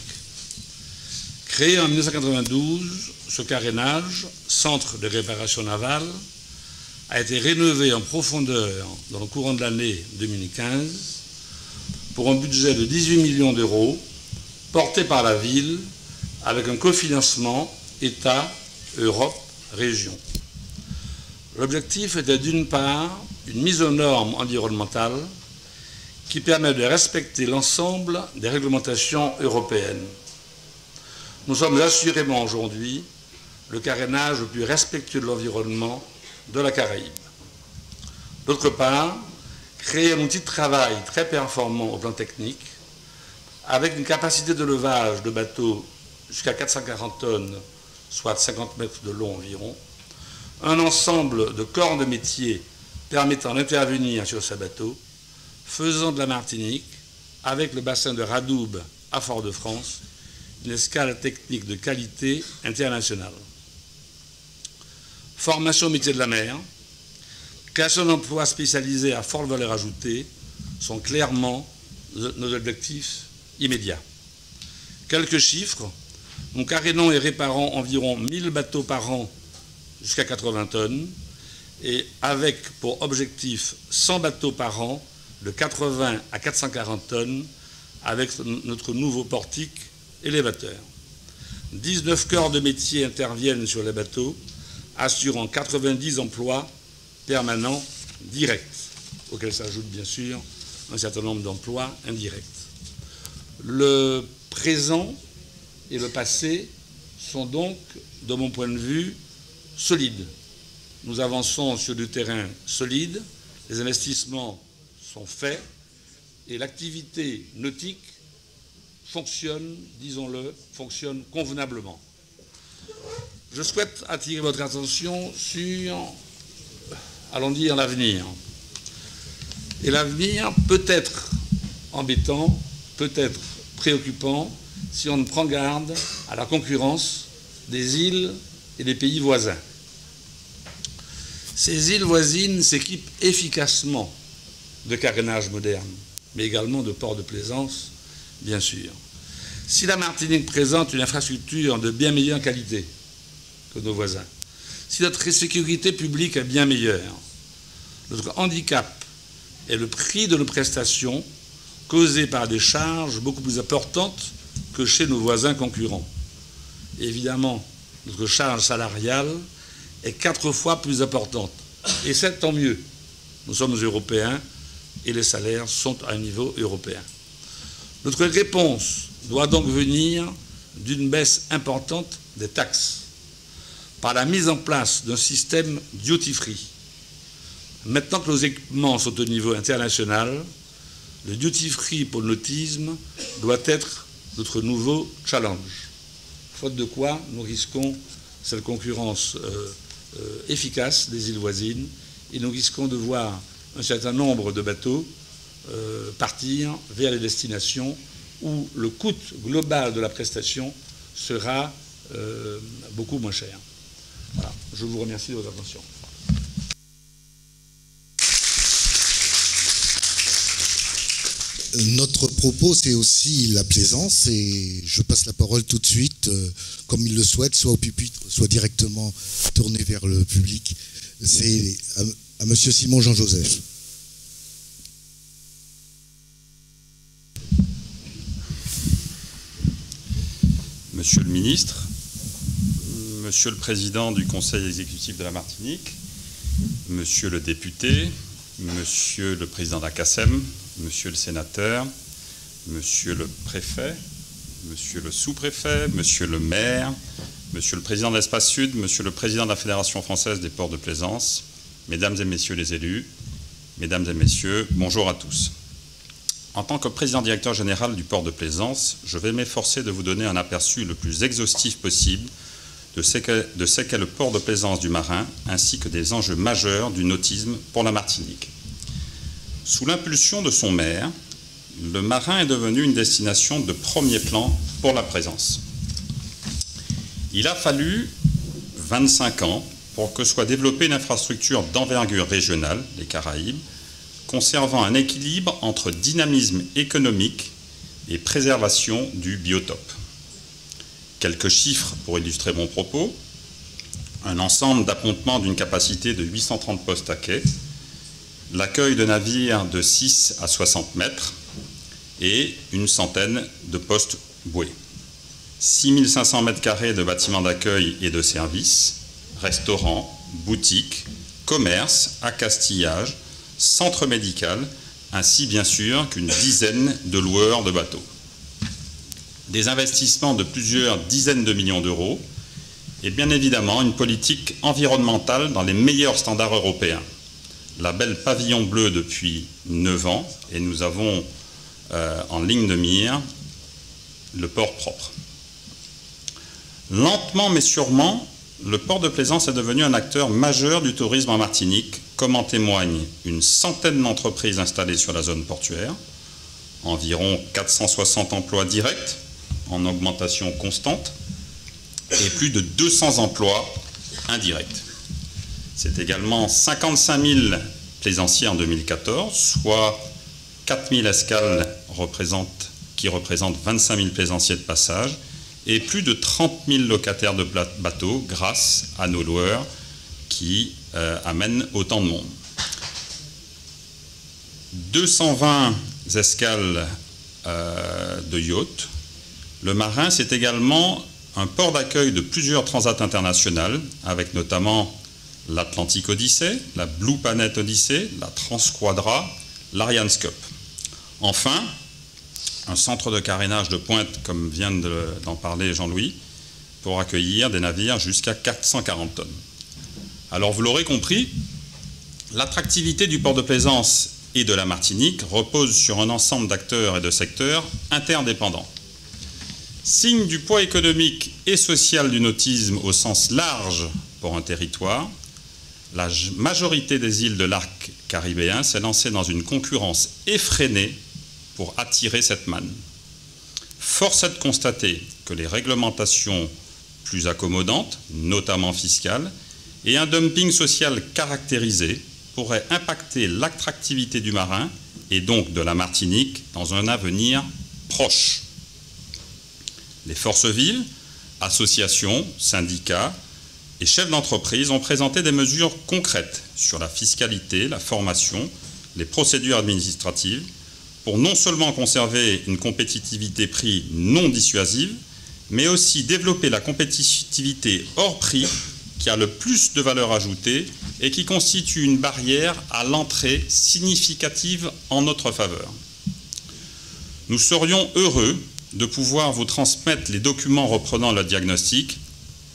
Créé en 1992, ce carénage, centre de réparation navale, a été rénové en profondeur dans le courant de l'année 2015 pour un budget de 18 millions d'euros porté par la ville avec un cofinancement État, Europe, région. L'objectif était d'une part une mise aux normes environnementales qui permet de respecter l'ensemble des réglementations européennes. Nous sommes assurément aujourd'hui le carénage le plus respectueux de l'environnement de la Caraïbe. D'autre part, créer un outil de travail très performant au plan technique avec une capacité de levage de bateaux jusqu'à 440 tonnes, soit 50 mètres de long environ, un ensemble de corps de métier permettant d'intervenir sur ces bateaux, faisant de la Martinique, avec le bassin de Radoub à Fort-de-France, une escale technique de qualité internationale. Formation au métier de la mer, création d'emplois spécialisés à forte valeur ajoutée sont clairement nos objectifs immédiats. Quelques chiffres. Nous carénons et réparons environ 1000 bateaux par an jusqu'à 80 tonnes et avec pour objectif 100 bateaux par an de 80 à 440 tonnes avec notre nouveau portique élévateur. 19 corps de métier interviennent sur les bateaux, assurant 90 emplois permanents directs, auxquels s'ajoute bien sûr un certain nombre d'emplois indirects. Le présent et le passé sont donc, de mon point de vue, solides. Nous avançons sur du terrain solide, les investissements sont faits et l'activité nautique fonctionne, disons-le, fonctionne convenablement. Je souhaite attirer votre attention sur, allons dire, l'avenir. Et l'avenir peut être embêtant, peut être préoccupant, si on ne prend garde à la concurrence des îles et des pays voisins. Ces îles voisines s'équipent efficacement de carénage moderne, mais également de ports de plaisance, bien sûr. Si la Martinique présente une infrastructure de bien meilleure qualité que nos voisins, si notre sécurité publique est bien meilleure, notre handicap est le prix de nos prestations causé par des charges beaucoup plus importantes que chez nos voisins concurrents. Et évidemment, notre charge salariale est 4 fois plus importante. Et c'est tant mieux. Nous sommes européens et les salaires sont à un niveau européen. Notre réponse doit donc venir d'une baisse importante des taxes, par la mise en place d'un système duty-free. Maintenant que nos équipements sont au niveau international, le duty-free pour le nautisme doit être notre nouveau challenge. Faute de quoi, nous risquons cette concurrence efficace des îles voisines et nous risquons de voir un certain nombre de bateaux partir vers les destinations où le coût global de la prestation sera beaucoup moins cher. Voilà. Je vous remercie de votre attention. Notre propos, c'est aussi la plaisance, et je passe la parole tout de suite, comme il le souhaite, soit au pupitre, soit directement tourné vers le public. C'est à Monsieur Simon Jean-Joseph. Monsieur le ministre, Monsieur le président du Conseil exécutif de la Martinique, Monsieur le député, Monsieur le président de la CACEM, Monsieur le sénateur, Monsieur le préfet, Monsieur le sous-préfet, Monsieur le maire, Monsieur le président de l'Espace Sud, Monsieur le président de la Fédération française des ports de plaisance, Mesdames et Messieurs les élus, Mesdames et Messieurs, bonjour à tous. En tant que président directeur général du port de plaisance, je vais m'efforcer de vous donner un aperçu le plus exhaustif possible de ce qu'est le port de plaisance du Marin, ainsi que des enjeux majeurs du nautisme pour la Martinique. Sous l'impulsion de son maire, le Marin est devenu une destination de premier plan pour la plaisance. Il a fallu 25 ans pour que soit développée une infrastructure d'envergure régionale, les Caraïbes, conservant un équilibre entre dynamisme économique et préservation du biotope. Quelques chiffres pour illustrer mon propos. Un ensemble d'appontements d'une capacité de 830 postes à quai, l'accueil de navires de 6 à 60 mètres et une centaine de postes boués. 6500 mètres carrés de bâtiments d'accueil et de services, restaurants, boutiques, commerces, accastillage, centre médical, ainsi bien sûr qu'une dizaine de loueurs de bateaux. Des investissements de plusieurs dizaines de millions d'euros et bien évidemment une politique environnementale dans les meilleurs standards européens. Label Pavillon Bleu depuis 9 ans et nous avons en ligne de mire le port propre. Lentement mais sûrement, le port de plaisance est devenu un acteur majeur du tourisme en Martinique, comme en témoignent une centaine d'entreprises installées sur la zone portuaire, environ 460 emplois directs, en augmentation constante, et plus de 200 emplois indirects. C'est également 55 000 plaisanciers en 2014, soit 4 000 escales qui représentent 25 000 plaisanciers de passage, et plus de 30 000 locataires de bateaux grâce à nos loueurs qui amènent autant de monde. 220 escales de yachts. Le Marin, c'est également un port d'accueil de plusieurs transats internationales, avec notamment l'Atlantic Odyssey, la Blue Planet Odyssey, la Transquadra, l'Ariane Cup. Enfin, un centre de carénage de pointe, comme vient d'en parler Jean-Louis, pour accueillir des navires jusqu'à 440 tonnes. Alors vous l'aurez compris, l'attractivité du port de plaisance et de la Martinique repose sur un ensemble d'acteurs et de secteurs interdépendants. Signe du poids économique et social du nautisme au sens large pour un territoire, la majorité des îles de l'arc caribéen s'est lancée dans une concurrence effrénée pour attirer cette manne. Force est de constater que les réglementations plus accommodantes, notamment fiscales, et un dumping social caractérisé pourraient impacter l'attractivité du Marin et donc de la Martinique dans un avenir proche. Les forces vives, associations, syndicats et chefs d'entreprise ont présenté des mesures concrètes sur la fiscalité, la formation, les procédures administratives pour non seulement conserver une compétitivité prix non dissuasive, mais aussi développer la compétitivité hors prix qui a le plus de valeur ajoutée et qui constitue une barrière à l'entrée significative en notre faveur. Nous serions heureux de pouvoir vous transmettre les documents reprenant le diagnostic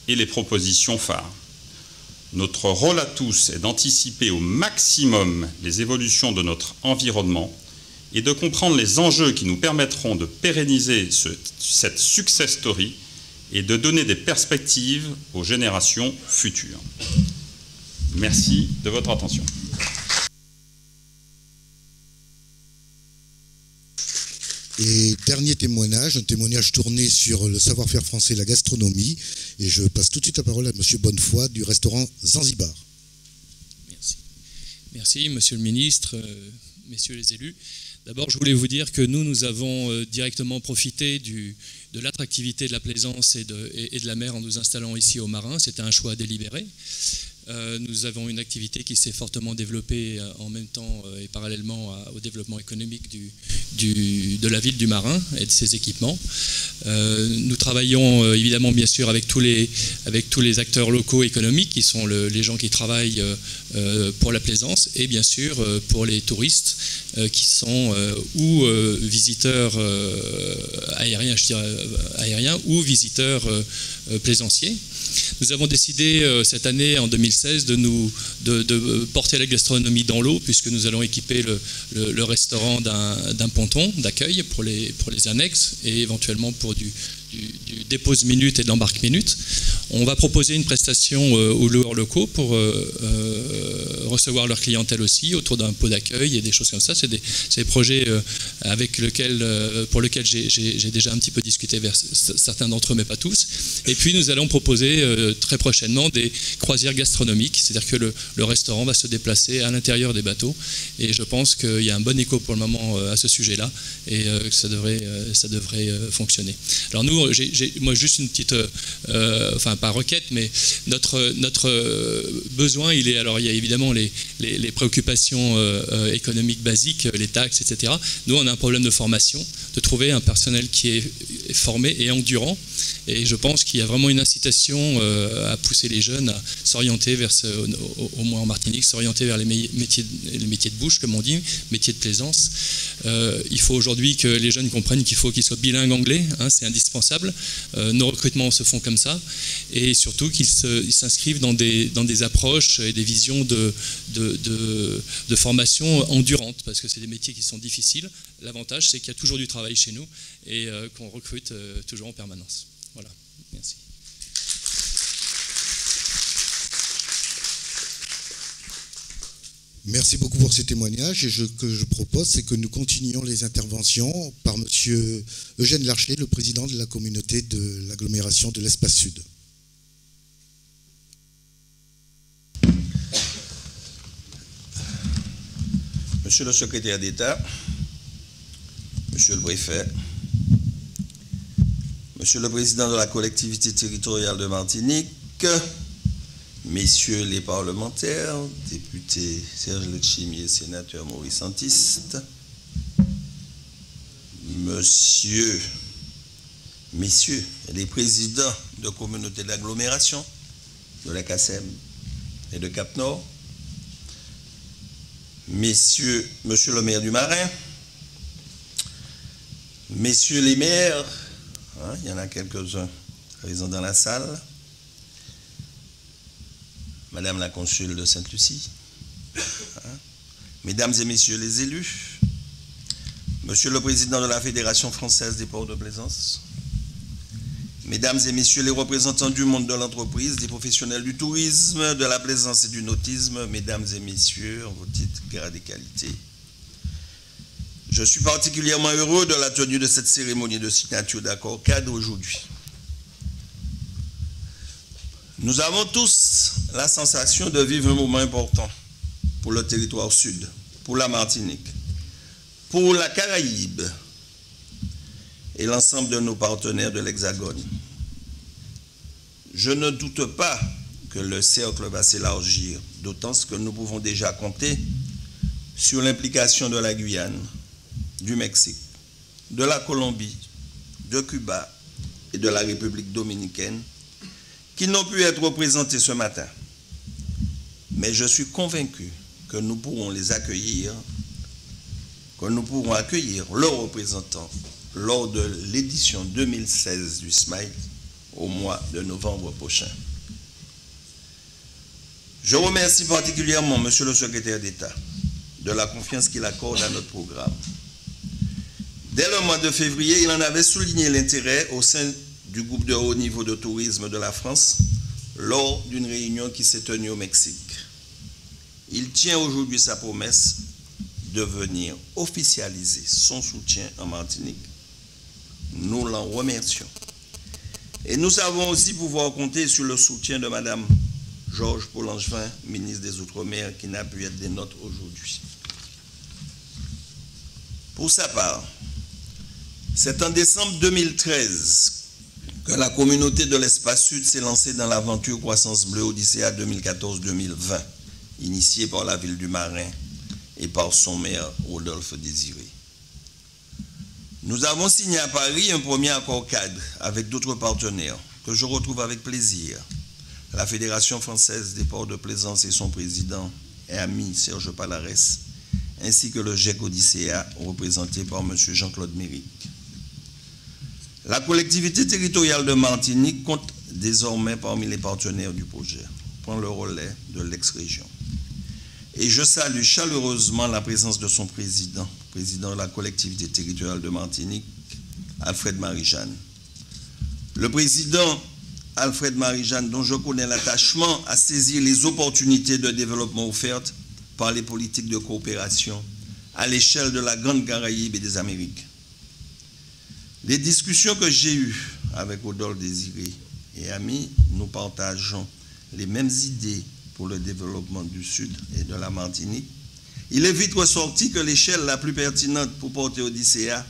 et les propositions phares. Notre rôle à tous est d'anticiper au maximum les évolutions de notre environnement et de comprendre les enjeux qui nous permettront de pérenniser cette success story et de donner des perspectives aux générations futures. Merci de votre attention. Et dernier témoignage, un témoignage tourné sur le savoir-faire français et la gastronomie. Et je passe tout de suite la parole à M. Bonnefoy du restaurant Zanzibar. Merci. Merci, Monsieur le Ministre, Messieurs les élus. D'abord, je voulais vous dire que nous avons directement profité de l'attractivité de la plaisance et de la mer en nous installant ici au Marin. C'était un choix délibéré. Nous avons une activité qui s'est fortement développée en même temps et parallèlement au développement économique de la ville du Marin et de ses équipements. Nous travaillons évidemment bien sûr avec tous les acteurs locaux économiques qui sont les gens qui travaillent pour la plaisance et bien sûr pour les touristes qui sont ou visiteurs aériens, je dirais, aériens ou visiteurs plaisanciers. Nous avons décidé cette année, en 2016, de porter la gastronomie dans l'eau, puisque nous allons équiper le restaurant d'un ponton d'accueil pour les annexes et éventuellement pour du dépose-minute et de l'embarque-minute. On va proposer une prestation aux loueurs locaux pour recevoir leur clientèle aussi, autour d'un pot d'accueil et des choses comme ça. C'est des projets pour lesquels j'ai déjà un petit peu discuté avec certains d'entre eux, mais pas tous. Et puis nous allons proposer très prochainement des croisières gastronomiques, c'est-à-dire que le restaurant va se déplacer à l'intérieur des bateaux. Et je pense qu'il y a un bon écho pour le moment à ce sujet-là et que ça devrait fonctionner. Alors nous, moi juste une petite, pas requête, mais notre besoin, il y a évidemment les préoccupations économiques basiques, les taxes, etc. Nous, on a un problème de formation, de trouver un personnel qui est formé et endurant. Et je pense qu'il y a vraiment une incitation à pousser les jeunes à s'orienter vers, au moins en Martinique, s'orienter vers les métiers de bouche, comme on dit, métiers de plaisance. Il faut aujourd'hui que les jeunes comprennent qu'il faut qu'ils soient bilingues anglais, hein, c'est indispensable. Nos recrutements se font comme ça. Et surtout qu'ils s'inscrivent dans des approches et des visions de formation endurante, parce que c'est des métiers qui sont difficiles. L'avantage, c'est qu'il y a toujours du travail chez nous et qu'on recrute toujours en permanence. Voilà, merci. Merci beaucoup pour ces témoignages. Et ce que je propose, c'est que nous continuions les interventions par M. Eugène Larcher, le président de la communauté de l'agglomération de l'Espace Sud. Monsieur le secrétaire d'État, Monsieur le préfet, Monsieur le président de la collectivité territoriale de Martinique, Messieurs les parlementaires, députés Serge Letchimier, sénateur Maurice Antiste, Messieurs les présidents de communautés d'agglomération de la CACEM et de Cap-Nord, Monsieur le maire du Marin, Messieurs les maires, hein, il y en a quelques-uns présents dans la salle, Madame la consul de Sainte-Lucie, hein, Mesdames et Messieurs les élus, Monsieur le président de la Fédération française des ports de plaisance, Mesdames et Messieurs les représentants du monde de l'entreprise, des professionnels du tourisme, de la plaisance et du nautisme, Mesdames et Messieurs, en vos titres, grades et qualités. Je suis particulièrement heureux de la tenue de cette cérémonie de signature d'accord cadre aujourd'hui. Nous avons tous la sensation de vivre un moment important pour le territoire sud, pour la Martinique, pour la Caraïbe et l'ensemble de nos partenaires de l'Hexagone. Je ne doute pas que le cercle va s'élargir, d'autant que nous pouvons déjà compter sur l'implication de la Guyane, du Mexique, de la Colombie, de Cuba et de la République dominicaine, qui n'ont pu être représentés ce matin. Mais je suis convaincu que nous pourrons les accueillir, que nous pourrons accueillir leurs représentants lors de l'édition 2016 du SMILE au mois de novembre prochain. Je remercie particulièrement Monsieur le secrétaire d'État de la confiance qu'il accorde à notre programme. Dès le mois de février, il en avait souligné l'intérêt au sein du groupe de haut niveau de tourisme de la France lors d'une réunion qui s'est tenue au Mexique. Il tient aujourd'hui sa promesse de venir officialiser son soutien en Martinique. Nous l'en remercions. Et nous savons aussi pouvoir compter sur le soutien de Mme Georges Paul-Langevin, ministre des Outre-mer, qui n'a pu être des nôtres aujourd'hui. Pour sa part, c'est en décembre 2013 que la communauté de l'Espace Sud s'est lancée dans l'aventure Croissance Bleue Odyssea 2014-2020, initiée par la ville du Marin et par son maire Rodolphe Désiré. Nous avons signé à Paris un premier accord cadre avec d'autres partenaires que je retrouve avec plaisir. La Fédération française des ports de plaisance et son président et ami Serge Palares, ainsi que le GIEC Odyssea, représenté par M. Jean-Claude Méric. La collectivité territoriale de Martinique compte désormais parmi les partenaires du projet, prend le relais de l'ex-région. Et je salue chaleureusement la présence de son président de la collectivité territoriale de Martinique, Alfred Marie-Jeanne. Le président Alfred Marie-Jeanne, dont je connais l'attachement à saisir les opportunités de développement offertes par les politiques de coopération à l'échelle de la Grande Caraïbe et des Amériques. Les discussions que j'ai eues avec Rodolphe Désiré et amis, nous partageons les mêmes idées pour le développement du Sud et de la Martinique. Il est vite ressorti que l'échelle la plus pertinente pour porter Odyssea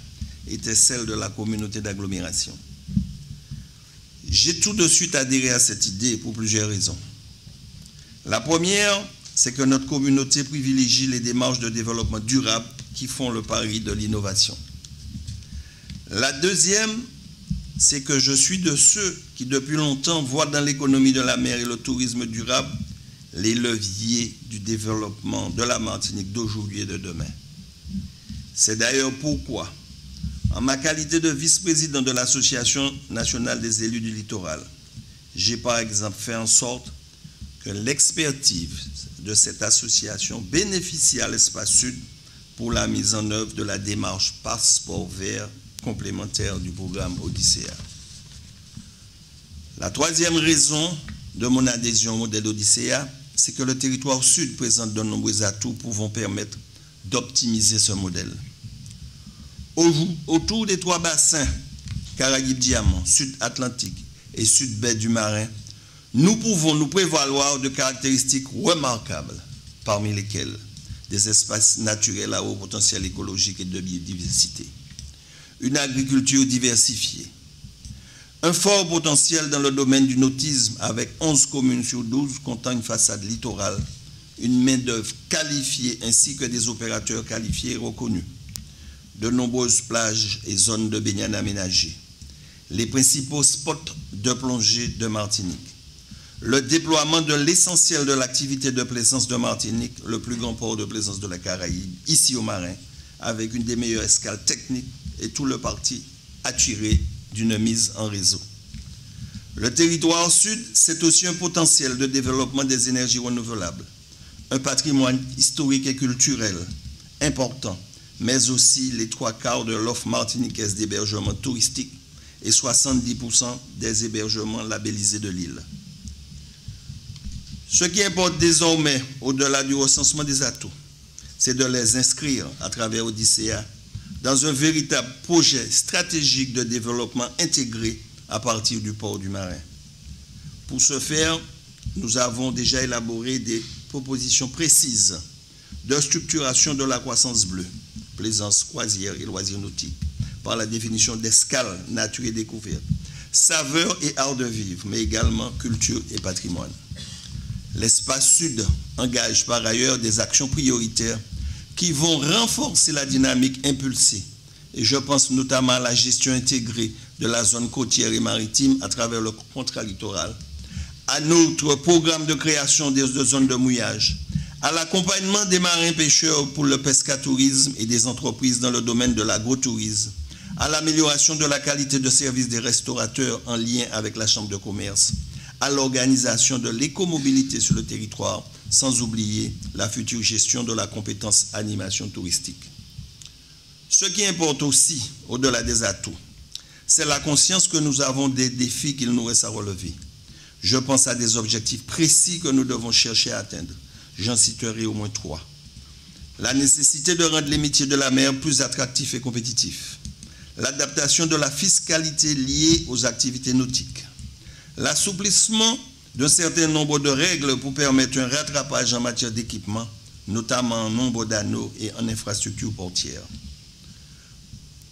était celle de la communauté d'agglomération. J'ai tout de suite adhéré à cette idée pour plusieurs raisons. La première, c'est que notre communauté privilégie les démarches de développement durable qui font le pari de l'innovation. La deuxième, c'est que je suis de ceux qui depuis longtemps voient dans l'économie de la mer et le tourisme durable les leviers du développement de la Martinique d'aujourd'hui et de demain. C'est d'ailleurs pourquoi, en ma qualité de vice-président de l'Association nationale des élus du littoral, j'ai par exemple fait en sorte que l'expertise de cette association bénéficie à l'Espace Sud pour la mise en œuvre de la démarche Passeport vert complémentaire du programme Odyssea. La troisième raison de mon adhésion au modèle Odyssea, c'est que le territoire sud présente de nombreux atouts pouvant permettre d'optimiser ce modèle. Autour des trois bassins, Caraïbes-Diamant, Sud-Atlantique et Sud-Baie du Marin, nous pouvons nous prévaloir de caractéristiques remarquables, parmi lesquelles des espaces naturels à haut potentiel écologique et de biodiversité, une agriculture diversifiée, un fort potentiel dans le domaine du nautisme avec 11 communes sur 12 comptant une façade littorale, une main-d'œuvre qualifiée ainsi que des opérateurs qualifiés et reconnus, de nombreuses plages et zones de baignade aménagées, les principaux spots de plongée de Martinique, le déploiement de l'essentiel de l'activité de plaisance de Martinique, le plus grand port de plaisance de la Caraïbe, ici au Marin, avec une des meilleures escales techniques et tout le parti attiré d'une mise en réseau. Le territoire sud, c'est aussi un potentiel de développement des énergies renouvelables, un patrimoine historique et culturel important, mais aussi les 3/4 de l'offre martiniquaise d'hébergement touristique et 70% des hébergements labellisés de l'île. Ce qui importe désormais, au-delà du recensement des atouts, c'est de les inscrire à travers Odyssea dans un véritable projet stratégique de développement intégré à partir du port du Marin. Pour ce faire, nous avons déjà élaboré des propositions précises de structuration de la croissance bleue, plaisance, croisière et loisirs nautiques, par la définition d'escale, nature et découverte, saveur et art de vivre, mais également culture et patrimoine. L'espace sud engage par ailleurs des actions prioritaires qui vont renforcer la dynamique impulsée. Et je pense notamment à la gestion intégrée de la zone côtière et maritime à travers le contrat littoral, à notre programme de création de zones de mouillage, à l'accompagnement des marins pêcheurs pour le pescatourisme et des entreprises dans le domaine de l'agrotourisme, à l'amélioration de la qualité de service des restaurateurs en lien avec la Chambre de commerce, à l'organisation de l'écomobilité sur le territoire, sans oublier la future gestion de la compétence animation touristique. Ce qui importe aussi, au-delà des atouts, c'est la conscience que nous avons des défis qu'il nous reste à relever. Je pense à des objectifs précis que nous devons chercher à atteindre. J'en citerai au moins 3. La nécessité de rendre les métiers de la mer plus attractifs et compétitifs. L'adaptation de la fiscalité liée aux activités nautiques. L'assouplissement d'un certain nombre de règles pour permettre un rattrapage en matière d'équipement, notamment en nombre d'anneaux et en infrastructures portières.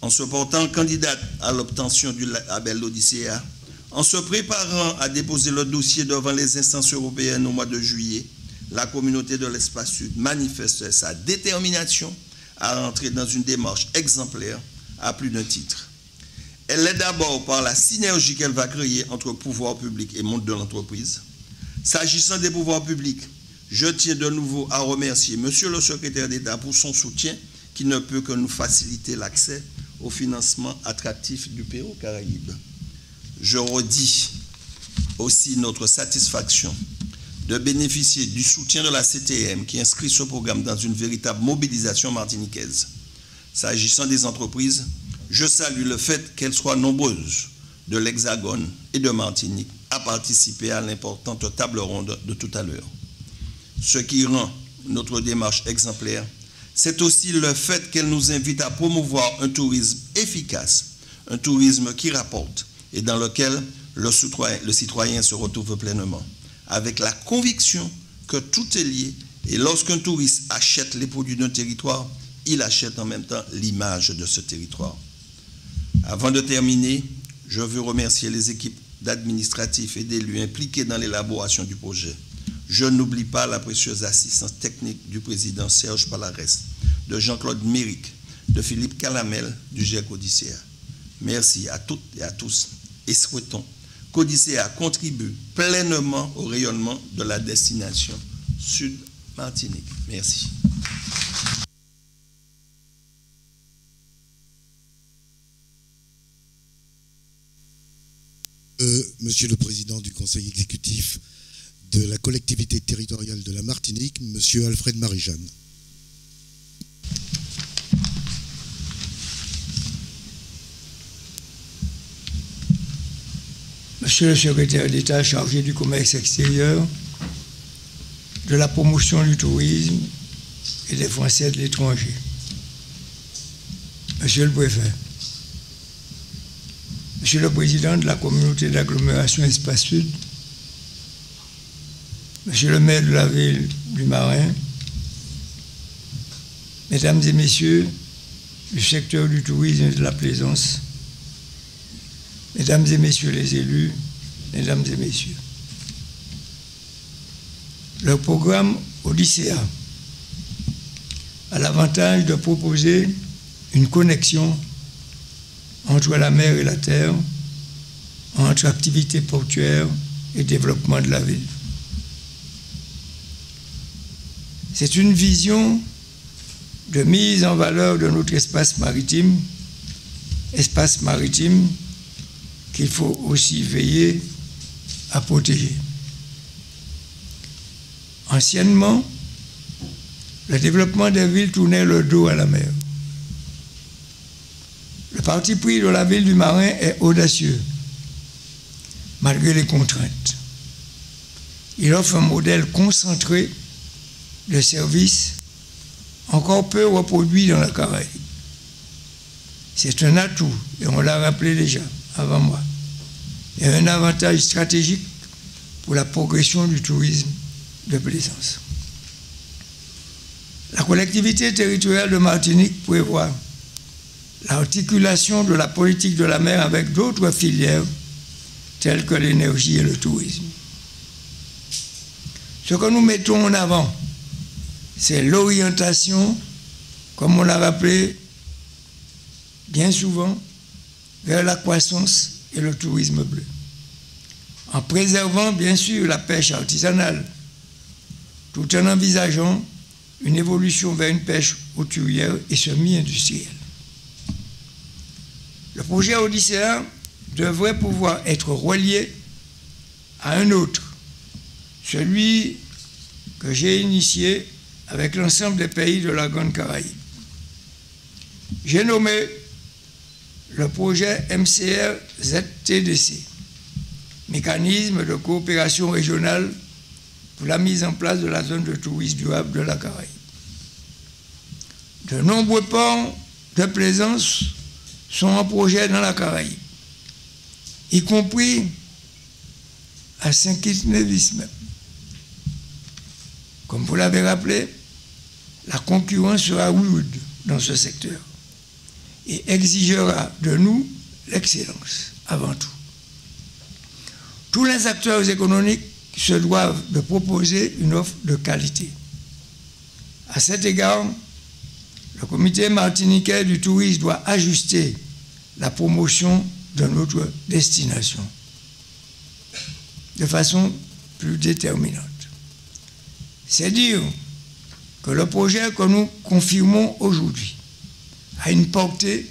En se portant candidate à l'obtention du label L'Odyssea, en se préparant à déposer le dossier devant les instances européennes au mois de juillet, la communauté de l'espace sud manifeste sa détermination à entrer dans une démarche exemplaire à plus d'un titre. Elle l'est d'abord par la synergie qu'elle va créer entre pouvoir public et monde de l'entreprise. S'agissant des pouvoirs publics, je tiens de nouveau à remercier Monsieur le secrétaire d'État pour son soutien qui ne peut que nous faciliter l'accès au financement attractif du Pérou-Caraïbes. Je redis aussi notre satisfaction de bénéficier du soutien de la CTM qui inscrit ce programme dans une véritable mobilisation martiniquaise. S'agissant des entreprises, je salue le fait qu'elles soient nombreuses de l'Hexagone et de Martinique à participer à l'importante table ronde de tout à l'heure. Ce qui rend notre démarche exemplaire, c'est aussi le fait qu'elle nous invite à promouvoir un tourisme efficace, un tourisme qui rapporte et dans lequel le citoyen se retrouve pleinement, avec la conviction que tout est lié et lorsqu'un touriste achète les produits d'un territoire, il achète en même temps l'image de ce territoire. Avant de terminer, je veux remercier les équipes d'administratifs et d'élus impliqués dans l'élaboration du projet. Je n'oublie pas la précieuse assistance technique du président Serge Palarès, de Jean-Claude Méric, de Philippe Calamel, du GIEC Odyssea. Merci à toutes et à tous et souhaitons qu'Odyssea contribue pleinement au rayonnement de la destination Sud-Martinique. Merci. Monsieur le Président du Conseil exécutif de la collectivité territoriale de la Martinique, Monsieur Alfred Marie-Jeanne. Monsieur le secrétaire d'État chargé du commerce extérieur, de la promotion du tourisme et des Français de l'étranger. Monsieur le préfet, Monsieur le président de la communauté d'agglomération Espace Sud, Monsieur le maire de la ville du Marin, Mesdames et Messieurs du secteur du tourisme et de la plaisance, Mesdames et Messieurs les élus, Mesdames et Messieurs. Le programme Odyssea a l'avantage de proposer une connexion entre la mer et la terre, entre activité portuaire et développement de la ville. C'est une vision de mise en valeur de notre espace maritime qu'il faut aussi veiller à protéger. Anciennement, le développement des villes tournait le dos à la mer. Le parti pris de la ville du Marin est audacieux, malgré les contraintes. Il offre un modèle concentré de services encore peu reproduit dans la Caraïbe. C'est un atout, et on l'a rappelé déjà avant moi, et un avantage stratégique pour la progression du tourisme de plaisance. La collectivité territoriale de Martinique prévoit l'articulation de la politique de la mer avec d'autres filières telles que l'énergie et le tourisme. Ce que nous mettons en avant, c'est l'orientation, comme on l'a rappelé bien souvent, vers la croissance et le tourisme bleu, en préservant bien sûr la pêche artisanale, tout en envisageant une évolution vers une pêche hauturière et semi-industrielle. Le projet Odysséa devrait pouvoir être relié à un autre, celui que j'ai initié avec l'ensemble des pays de la Grande Caraïbe. J'ai nommé le projet MCR-ZTDC, mécanisme de coopération régionale pour la mise en place de la zone de tourisme durable de la Caraïbe. De nombreux ports de plaisance sont en projet dans la Caraïbe, y compris à Saint-Kitts-Nevis même. Comme vous l'avez rappelé, la concurrence sera rude dans ce secteur et exigera de nous l'excellence avant tout. Tous les acteurs économiques se doivent de proposer une offre de qualité. À cet égard, le comité martiniquais du tourisme doit ajuster la promotion de notre destination de façon plus déterminante. C'est dire que le projet que nous confirmons aujourd'hui a une portée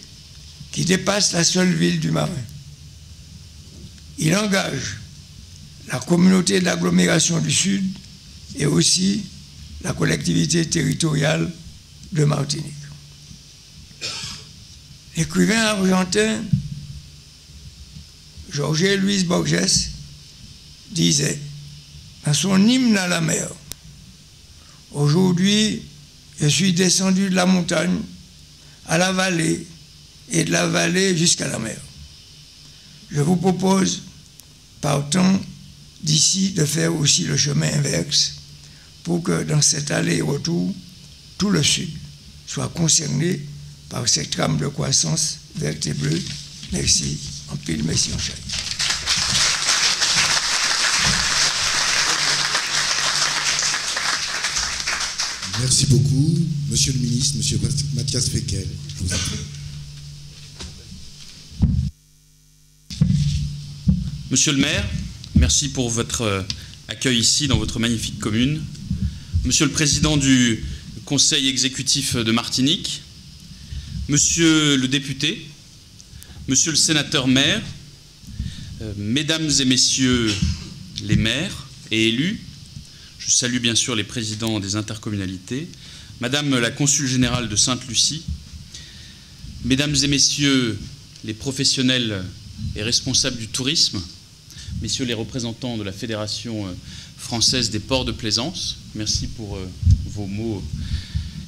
qui dépasse la seule ville du Marin. Il engage la communauté d'agglomération du Sud et aussi la collectivité territoriale de Martinique. L'écrivain argentin Jorge Luis Borges disait dans son hymne à la mer: aujourd'hui, je suis descendu de la montagne à la vallée et de la vallée jusqu'à la mer. Je vous propose, partant d'ici, de faire aussi le chemin inverse pour que dans cet aller-retour, tout le Sud soit concerné par cette trame de croissance verte et bleue. Merci. En pile, merci en chaîne. Merci beaucoup, Monsieur le ministre, Monsieur Mathias Fekl. Je vous en prie. Monsieur le maire, merci pour votre accueil ici dans votre magnifique commune. Monsieur le président du conseil exécutif de Martinique, monsieur le député, monsieur le sénateur maire, mesdames et messieurs les maires et élus, je salue bien sûr les présidents des intercommunalités, madame la consul générale de Sainte-Lucie, mesdames et messieurs les professionnels et responsables du tourisme, messieurs les représentants de la Fédération française des ports de plaisance, merci pour vos mots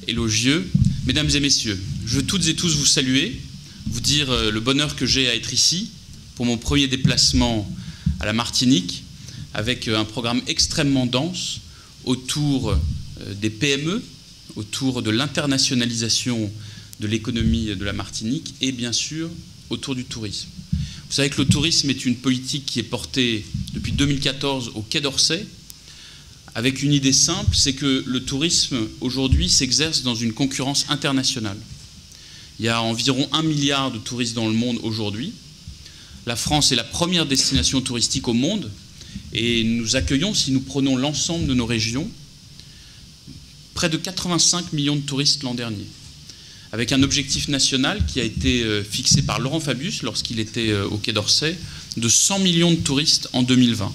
élogieux. Mesdames et messieurs, je veux toutes et tous vous saluer, vous dire le bonheur que j'ai à être ici pour mon premier déplacement à la Martinique, avec un programme extrêmement dense autour des PME, autour de l'internationalisation de l'économie de la Martinique et bien sûr autour du tourisme. Vous savez que le tourisme est une politique qui est portée depuis 2014 au Quai d'Orsay, avec une idée simple, c'est que le tourisme aujourd'hui s'exerce dans une concurrence internationale. Il y a environ 1 milliard de touristes dans le monde aujourd'hui. La France est la première destination touristique au monde et nous accueillons, si nous prenons l'ensemble de nos régions, près de 85 millions de touristes l'an dernier, avec un objectif national qui a été fixé par Laurent Fabius lorsqu'il était au Quai d'Orsay, de 100 millions de touristes en 2020.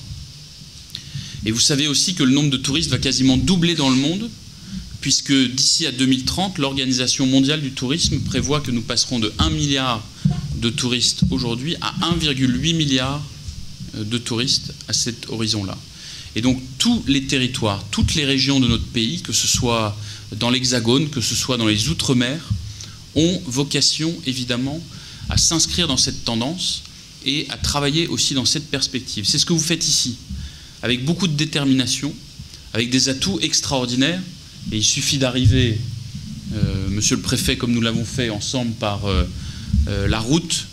Et vous savez aussi que le nombre de touristes va quasiment doubler dans le monde, puisque d'ici à 2030, l'Organisation mondiale du tourisme prévoit que nous passerons de 1 milliard de touristes aujourd'hui à 1,8 milliard de touristes à cet horizon-là. Et donc tous les territoires, toutes les régions de notre pays, que ce soit dans l'Hexagone, que ce soit dans les Outre-mer, ont vocation évidemment à s'inscrire dans cette tendance et à travailler aussi dans cette perspective. C'est ce que vous faites ici, avec beaucoup de détermination, avec des atouts extraordinaires. Et il suffit d'arriver, monsieur le préfet, comme nous l'avons fait ensemble par la route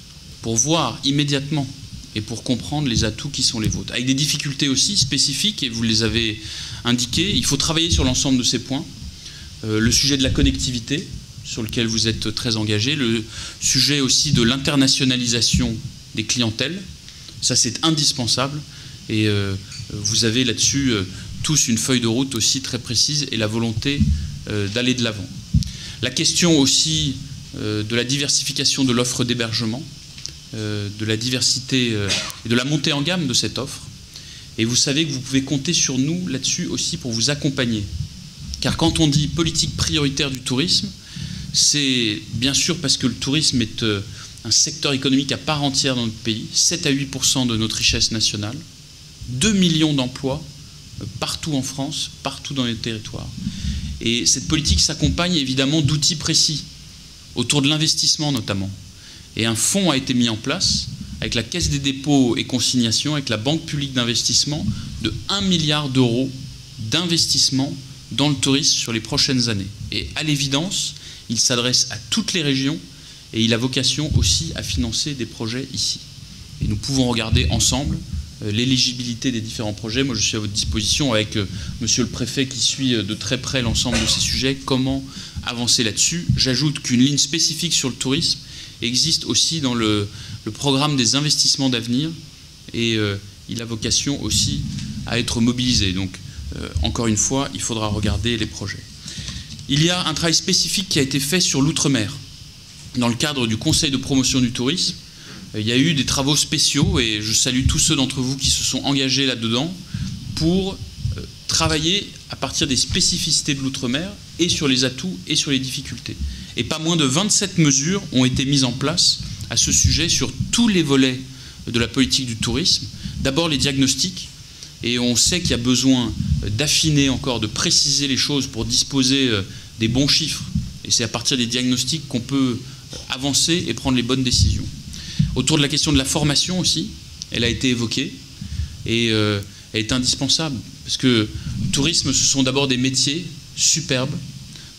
pour voir immédiatement et pour comprendre les atouts qui sont les vôtres. Avec des difficultés aussi spécifiques, et vous les avez indiquées, il faut travailler sur l'ensemble de ces points. Le sujet de la connectivité, sur lequel vous êtes très engagé, le sujet aussi de l'internationalisation des clientèles, ça c'est indispensable, et vous avez là-dessus tous une feuille de route aussi très précise et la volonté d'aller de l'avant. La question aussi de la diversification de l'offre d'hébergement, de la diversité et de la montée en gamme de cette offre. Et vous savez que vous pouvez compter sur nous là-dessus aussi pour vous accompagner. Car quand on dit politique prioritaire du tourisme, c'est bien sûr parce que le tourisme est un secteur économique à part entière dans notre pays, 7 à 8% de notre richesse nationale, 2 millions d'emplois partout en France, partout dans les territoires. Et cette politique s'accompagne évidemment d'outils précis, autour de l'investissement notamment. Et un fonds a été mis en place avec la Caisse des dépôts et consignations, avec la Banque publique d'investissement, de 1 milliard d'euros d'investissement dans le tourisme sur les prochaines années. Et à l'évidence, il s'adresse à toutes les régions et il a vocation aussi à financer des projets ici. Et nous pouvons regarder ensemble l'éligibilité des différents projets. Moi, je suis à votre disposition avec monsieur le préfet qui suit de très près l'ensemble de ces sujets, comment avancer là-dessus. J'ajoute qu'une ligne spécifique sur le tourisme existe aussi dans le programme des investissements d'avenir et il a vocation aussi à être mobilisé. Donc, encore une fois, il faudra regarder les projets. Il y a un travail spécifique qui a été fait sur l'outre-mer. Dans le cadre du Conseil de promotion du tourisme, il y a eu des travaux spéciaux et je salue tous ceux d'entre vous qui se sont engagés là-dedans pour travailler à partir des spécificités de l'outre-mer et sur les atouts et sur les difficultés. Et pas moins de 27 mesures ont été mises en place à ce sujet sur tous les volets de la politique du tourisme. D'abord les diagnostics, et on sait qu'il y a besoin d'affiner encore, de préciser les choses pour disposer des bons chiffres. Et c'est à partir des diagnostics qu'on peut avancer et prendre les bonnes décisions. Autour de la question de la formation aussi, elle a été évoquée et elle est indispensable parce que le tourisme, ce sont d'abord des métiers superbes,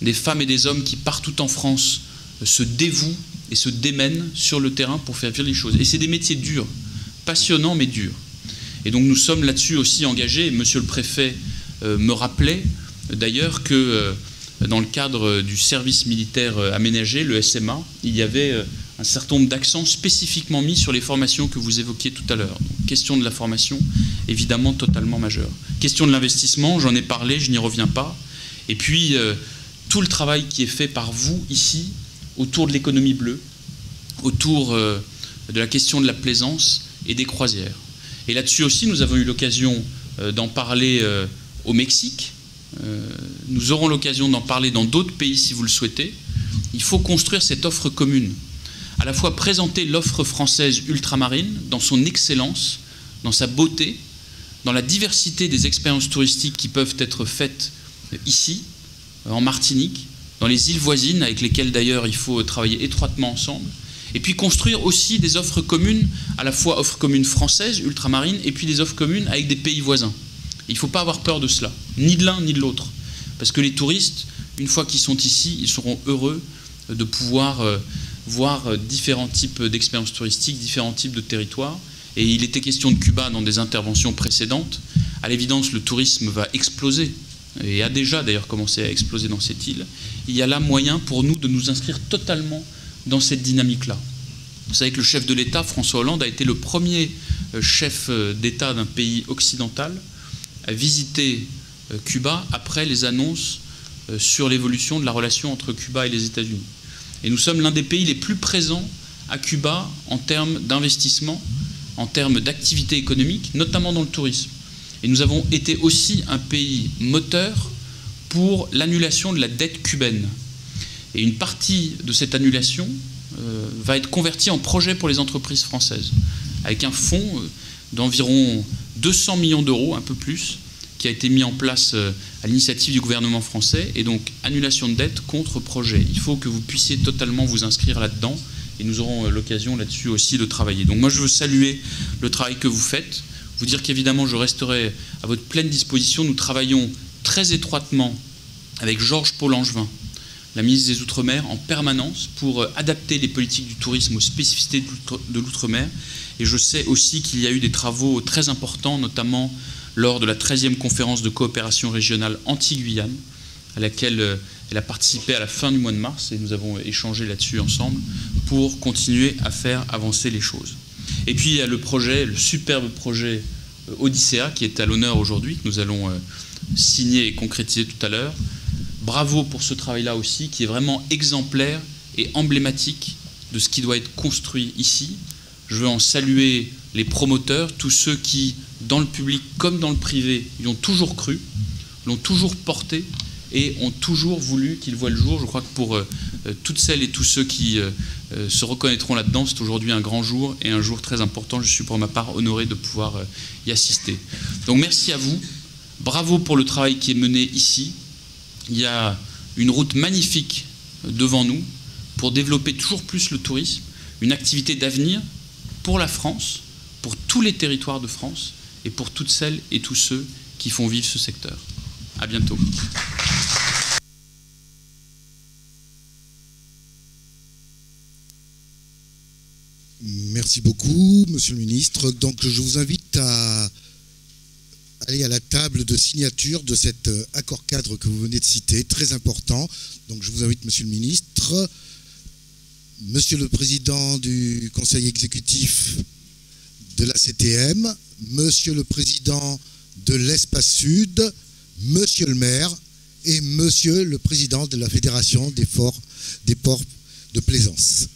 des femmes et des hommes qui partout en France se dévouent et se démènent sur le terrain pour faire vivre les choses. Et c'est des métiers durs, passionnants mais durs. Et donc nous sommes là-dessus aussi engagés. Monsieur le préfet me rappelait d'ailleurs que dans le cadre du service militaire aménagé, le SMA, il y avait un certain nombre d'accents spécifiquement mis sur les formations que vous évoquiez tout à l'heure. Question de la formation, évidemment totalement majeure. Question de l'investissement, j'en ai parlé, je n'y reviens pas. Et puis, tout le travail qui est fait par vous ici, autour de l'économie bleue, autour de la question de la plaisance et des croisières. Et là-dessus aussi, nous avons eu l'occasion d'en parler au Mexique. Nous aurons l'occasion d'en parler dans d'autres pays si vous le souhaitez. Il faut construire cette offre commune. À la fois présenter l'offre française ultramarine dans son excellence, dans sa beauté, dans la diversité des expériences touristiques qui peuvent être faites ici, en Martinique, dans les îles voisines avec lesquelles d'ailleurs il faut travailler étroitement ensemble, et puis construire aussi des offres communes, à la fois offres communes françaises, ultramarines, et puis des offres communes avec des pays voisins. Il ne faut pas avoir peur de cela, ni de l'un ni de l'autre, parce que les touristes, une fois qu'ils sont ici, ils seront heureux de pouvoir voir différents types d'expériences touristiques, différents types de territoires. Et il était question de Cuba dans des interventions précédentes. À l'évidence, le tourisme va exploser, et a déjà d'ailleurs commencé à exploser dans cette île. Il y a là moyen pour nous de nous inscrire totalement dans cette dynamique-là. Vous savez que le chef de l'État, François Hollande, a été le premier chef d'État d'un pays occidental à visiter Cuba après les annonces sur l'évolution de la relation entre Cuba et les États-Unis. Et nous sommes l'un des pays les plus présents à Cuba en termes d'investissement, en termes d'activité économique, notamment dans le tourisme. Et nous avons été aussi un pays moteur pour l'annulation de la dette cubaine. Et une partie de cette annulation va être convertie en projet pour les entreprises françaises, avec un fonds d'environ 200 millions d'euros, un peu plus, qui a été mis en place à l'initiative du gouvernement français, et donc annulation de dette contre projet. Il faut que vous puissiez totalement vous inscrire là-dedans, et nous aurons l'occasion là-dessus aussi de travailler. Donc moi je veux saluer le travail que vous faites, vous dire qu'évidemment je resterai à votre pleine disposition. Nous travaillons très étroitement avec Georges Paul Langevin, la ministre des Outre-mer, en permanence pour adapter les politiques du tourisme aux spécificités de l'Outre-mer. Et je sais aussi qu'il y a eu des travaux très importants, notamment lors de la 13e conférence de coopération régionale Antilles-Guyane, à laquelle elle a participé à la fin du mois de mars, et nous avons échangé là-dessus ensemble pour continuer à faire avancer les choses. Et puis il y a le projet, le superbe projet Odyssea, qui est à l'honneur aujourd'hui, que nous allons signer et concrétiser tout à l'heure. Bravo pour ce travail-là aussi, qui est vraiment exemplaire et emblématique de ce qui doit être construit ici. Je veux en saluer les promoteurs, tous ceux qui, dans le public comme dans le privé, y ont toujours cru, l'ont toujours porté et ont toujours voulu qu'il voie le jour. Je crois que pour toutes celles et tous ceux qui se reconnaîtront là-dedans, c'est aujourd'hui un grand jour et un jour très important. Je suis pour ma part honoré de pouvoir y assister. Donc merci à vous. Bravo pour le travail qui est mené ici. Il y a une route magnifique devant nous pour développer toujours plus le tourisme, une activité d'avenir pour la France, pour tous les territoires de France et pour toutes celles et tous ceux qui font vivre ce secteur. À bientôt. Merci beaucoup, Monsieur le Ministre. Donc, je vous invite à aller à la table de signature de cet accord cadre que vous venez de citer, très important. Donc, je vous invite, Monsieur le Ministre, Monsieur le Président du Conseil exécutif de la CTM, Monsieur le Président de l'Espace Sud, Monsieur le maire et Monsieur le Président de la Fédération des ports de plaisance.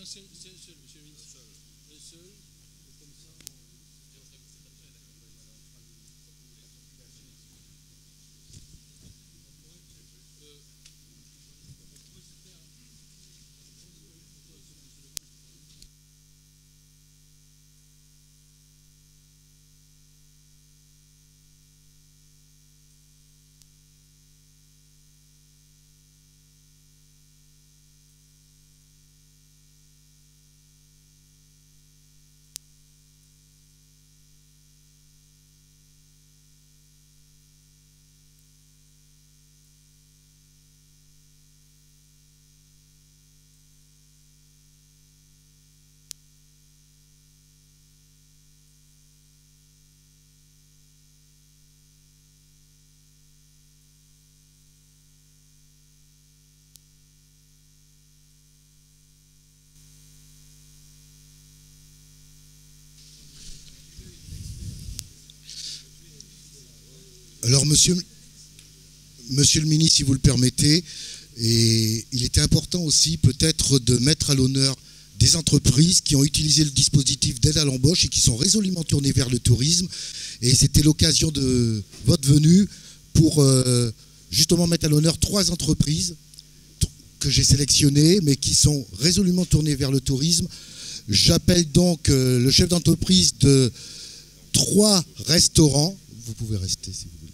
Non, c'est le seul, monsieur le ministre. Le seul, comme ça. Alors, monsieur le ministre, si vous le permettez, et il était important aussi peut-être de mettre à l'honneur des entreprises qui ont utilisé le dispositif d'aide à l'embauche et qui sont résolument tournées vers le tourisme. Et c'était l'occasion de votre venue pour justement mettre à l'honneur 3 entreprises que j'ai sélectionnées, mais qui sont résolument tournées vers le tourisme. J'appelle donc le chef d'entreprise de 3 restaurants. Vous pouvez rester si vous voulez.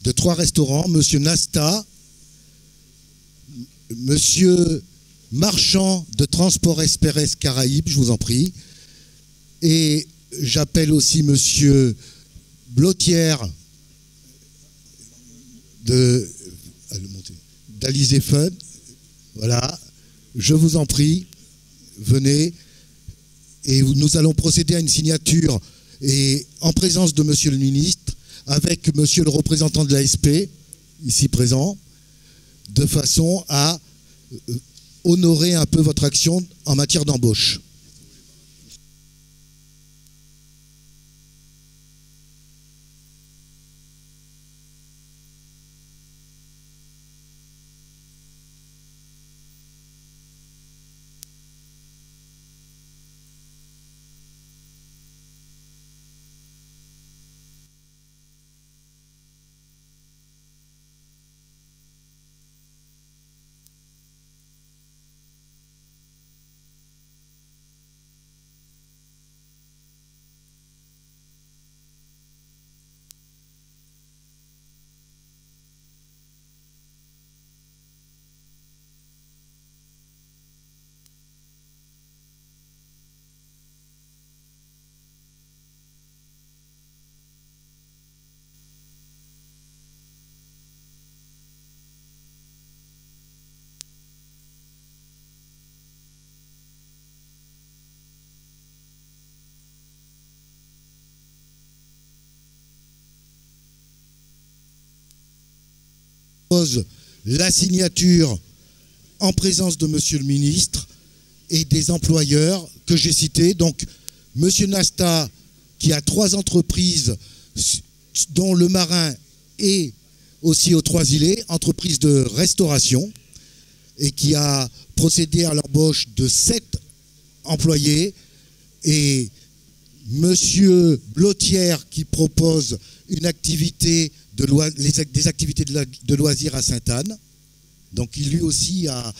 De 3 restaurants, Monsieur Nasta, Monsieur Marchand de Transport Express Caraïbes, je vous en prie. Et j'appelle aussi Monsieur Blotière d'Alizé Fun. Voilà, je vous en prie, venez. Et nous allons procéder à une signature et en présence de Monsieur le ministre, avec Monsieur le représentant de l'ASP, ici présent, de façon à honorer un peu votre action en matière d'embauche. La signature en présence de Monsieur le ministre et des employeurs que j'ai cités. Donc, Monsieur Nasta, qui a 3 entreprises, dont le Marin et aussi aux 3 îlets, entreprise de restauration, et qui a procédé à l'embauche de 7 employés, et Monsieur Blotière, qui propose une activité des activités de loisirs à Sainte-Anne. Donc il lui aussi a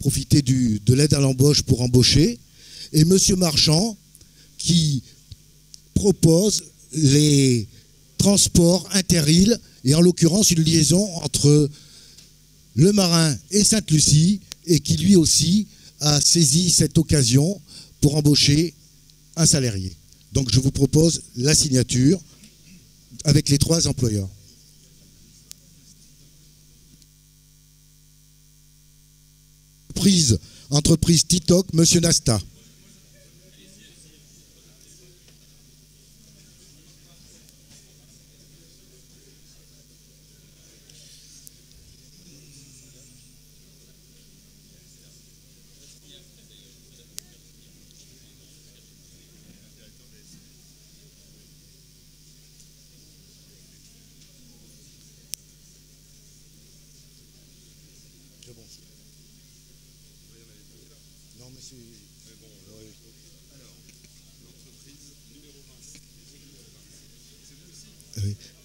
profité de l'aide à l'embauche pour embaucher. Et Monsieur Marchand qui propose les transports inter-îles et en l'occurrence une liaison entre le Marin et Sainte-Lucie et qui lui aussi a saisi cette occasion pour embaucher un salarié. Donc je vous propose la signature avec les 3 employeurs. Entreprise Titoc, Monsieur Nasta.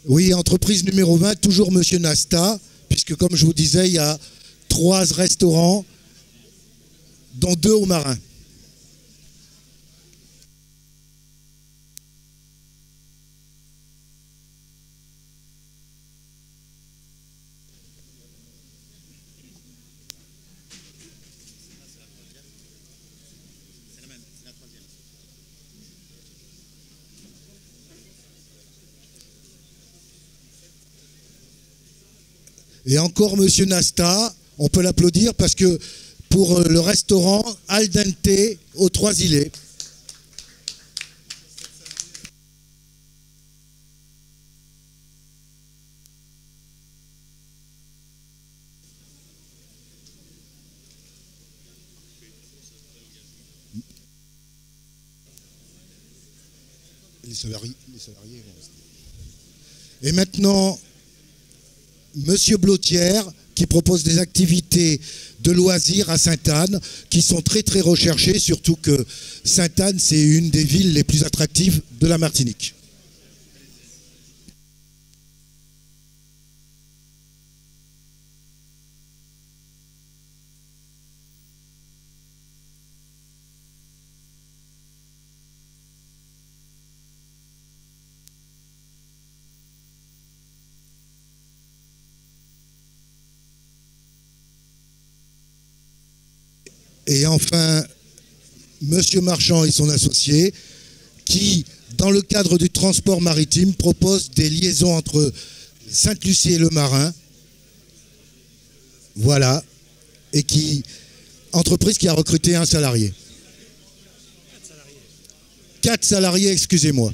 Oui, entreprise numéro 20, toujours Monsieur Nasta, puisque comme je vous disais, il y a 3 restaurants, dont 2 au Marin. Et encore Monsieur Nasta, on peut l'applaudir parce que pour le restaurant Al Dente aux 3 îlets. Les salariés vont rester. Et maintenant, Monsieur Blotière, qui propose des activités de loisirs à Sainte-Anne qui sont très très recherchées, surtout que Sainte-Anne, c'est une des villes les plus attractives de la Martinique. Et enfin, M. Marchand et son associé, qui, dans le cadre du transport maritime, proposent des liaisons entre Sainte-Lucie et le Marin. Voilà. Et entreprise qui a recruté un salarié. 4 salariés, excusez-moi.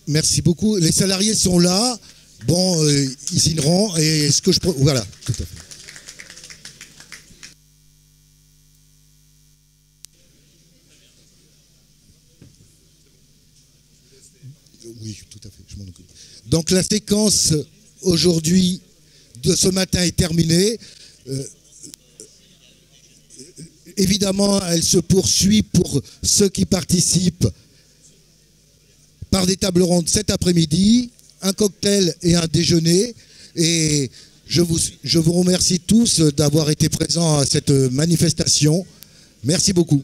Merci beaucoup. Les salariés sont là. Bon, ils signeront. Et ce que je... Voilà, tout à fait. Oui, tout à fait. Je m'en occupe. Donc la séquence aujourd'hui de ce matin est terminée. Évidemment, elle se poursuit pour ceux qui participent par des tables rondes cet après-midi, un cocktail et un déjeuner. Et je vous remercie tous d'avoir été présents à cette manifestation. Merci beaucoup.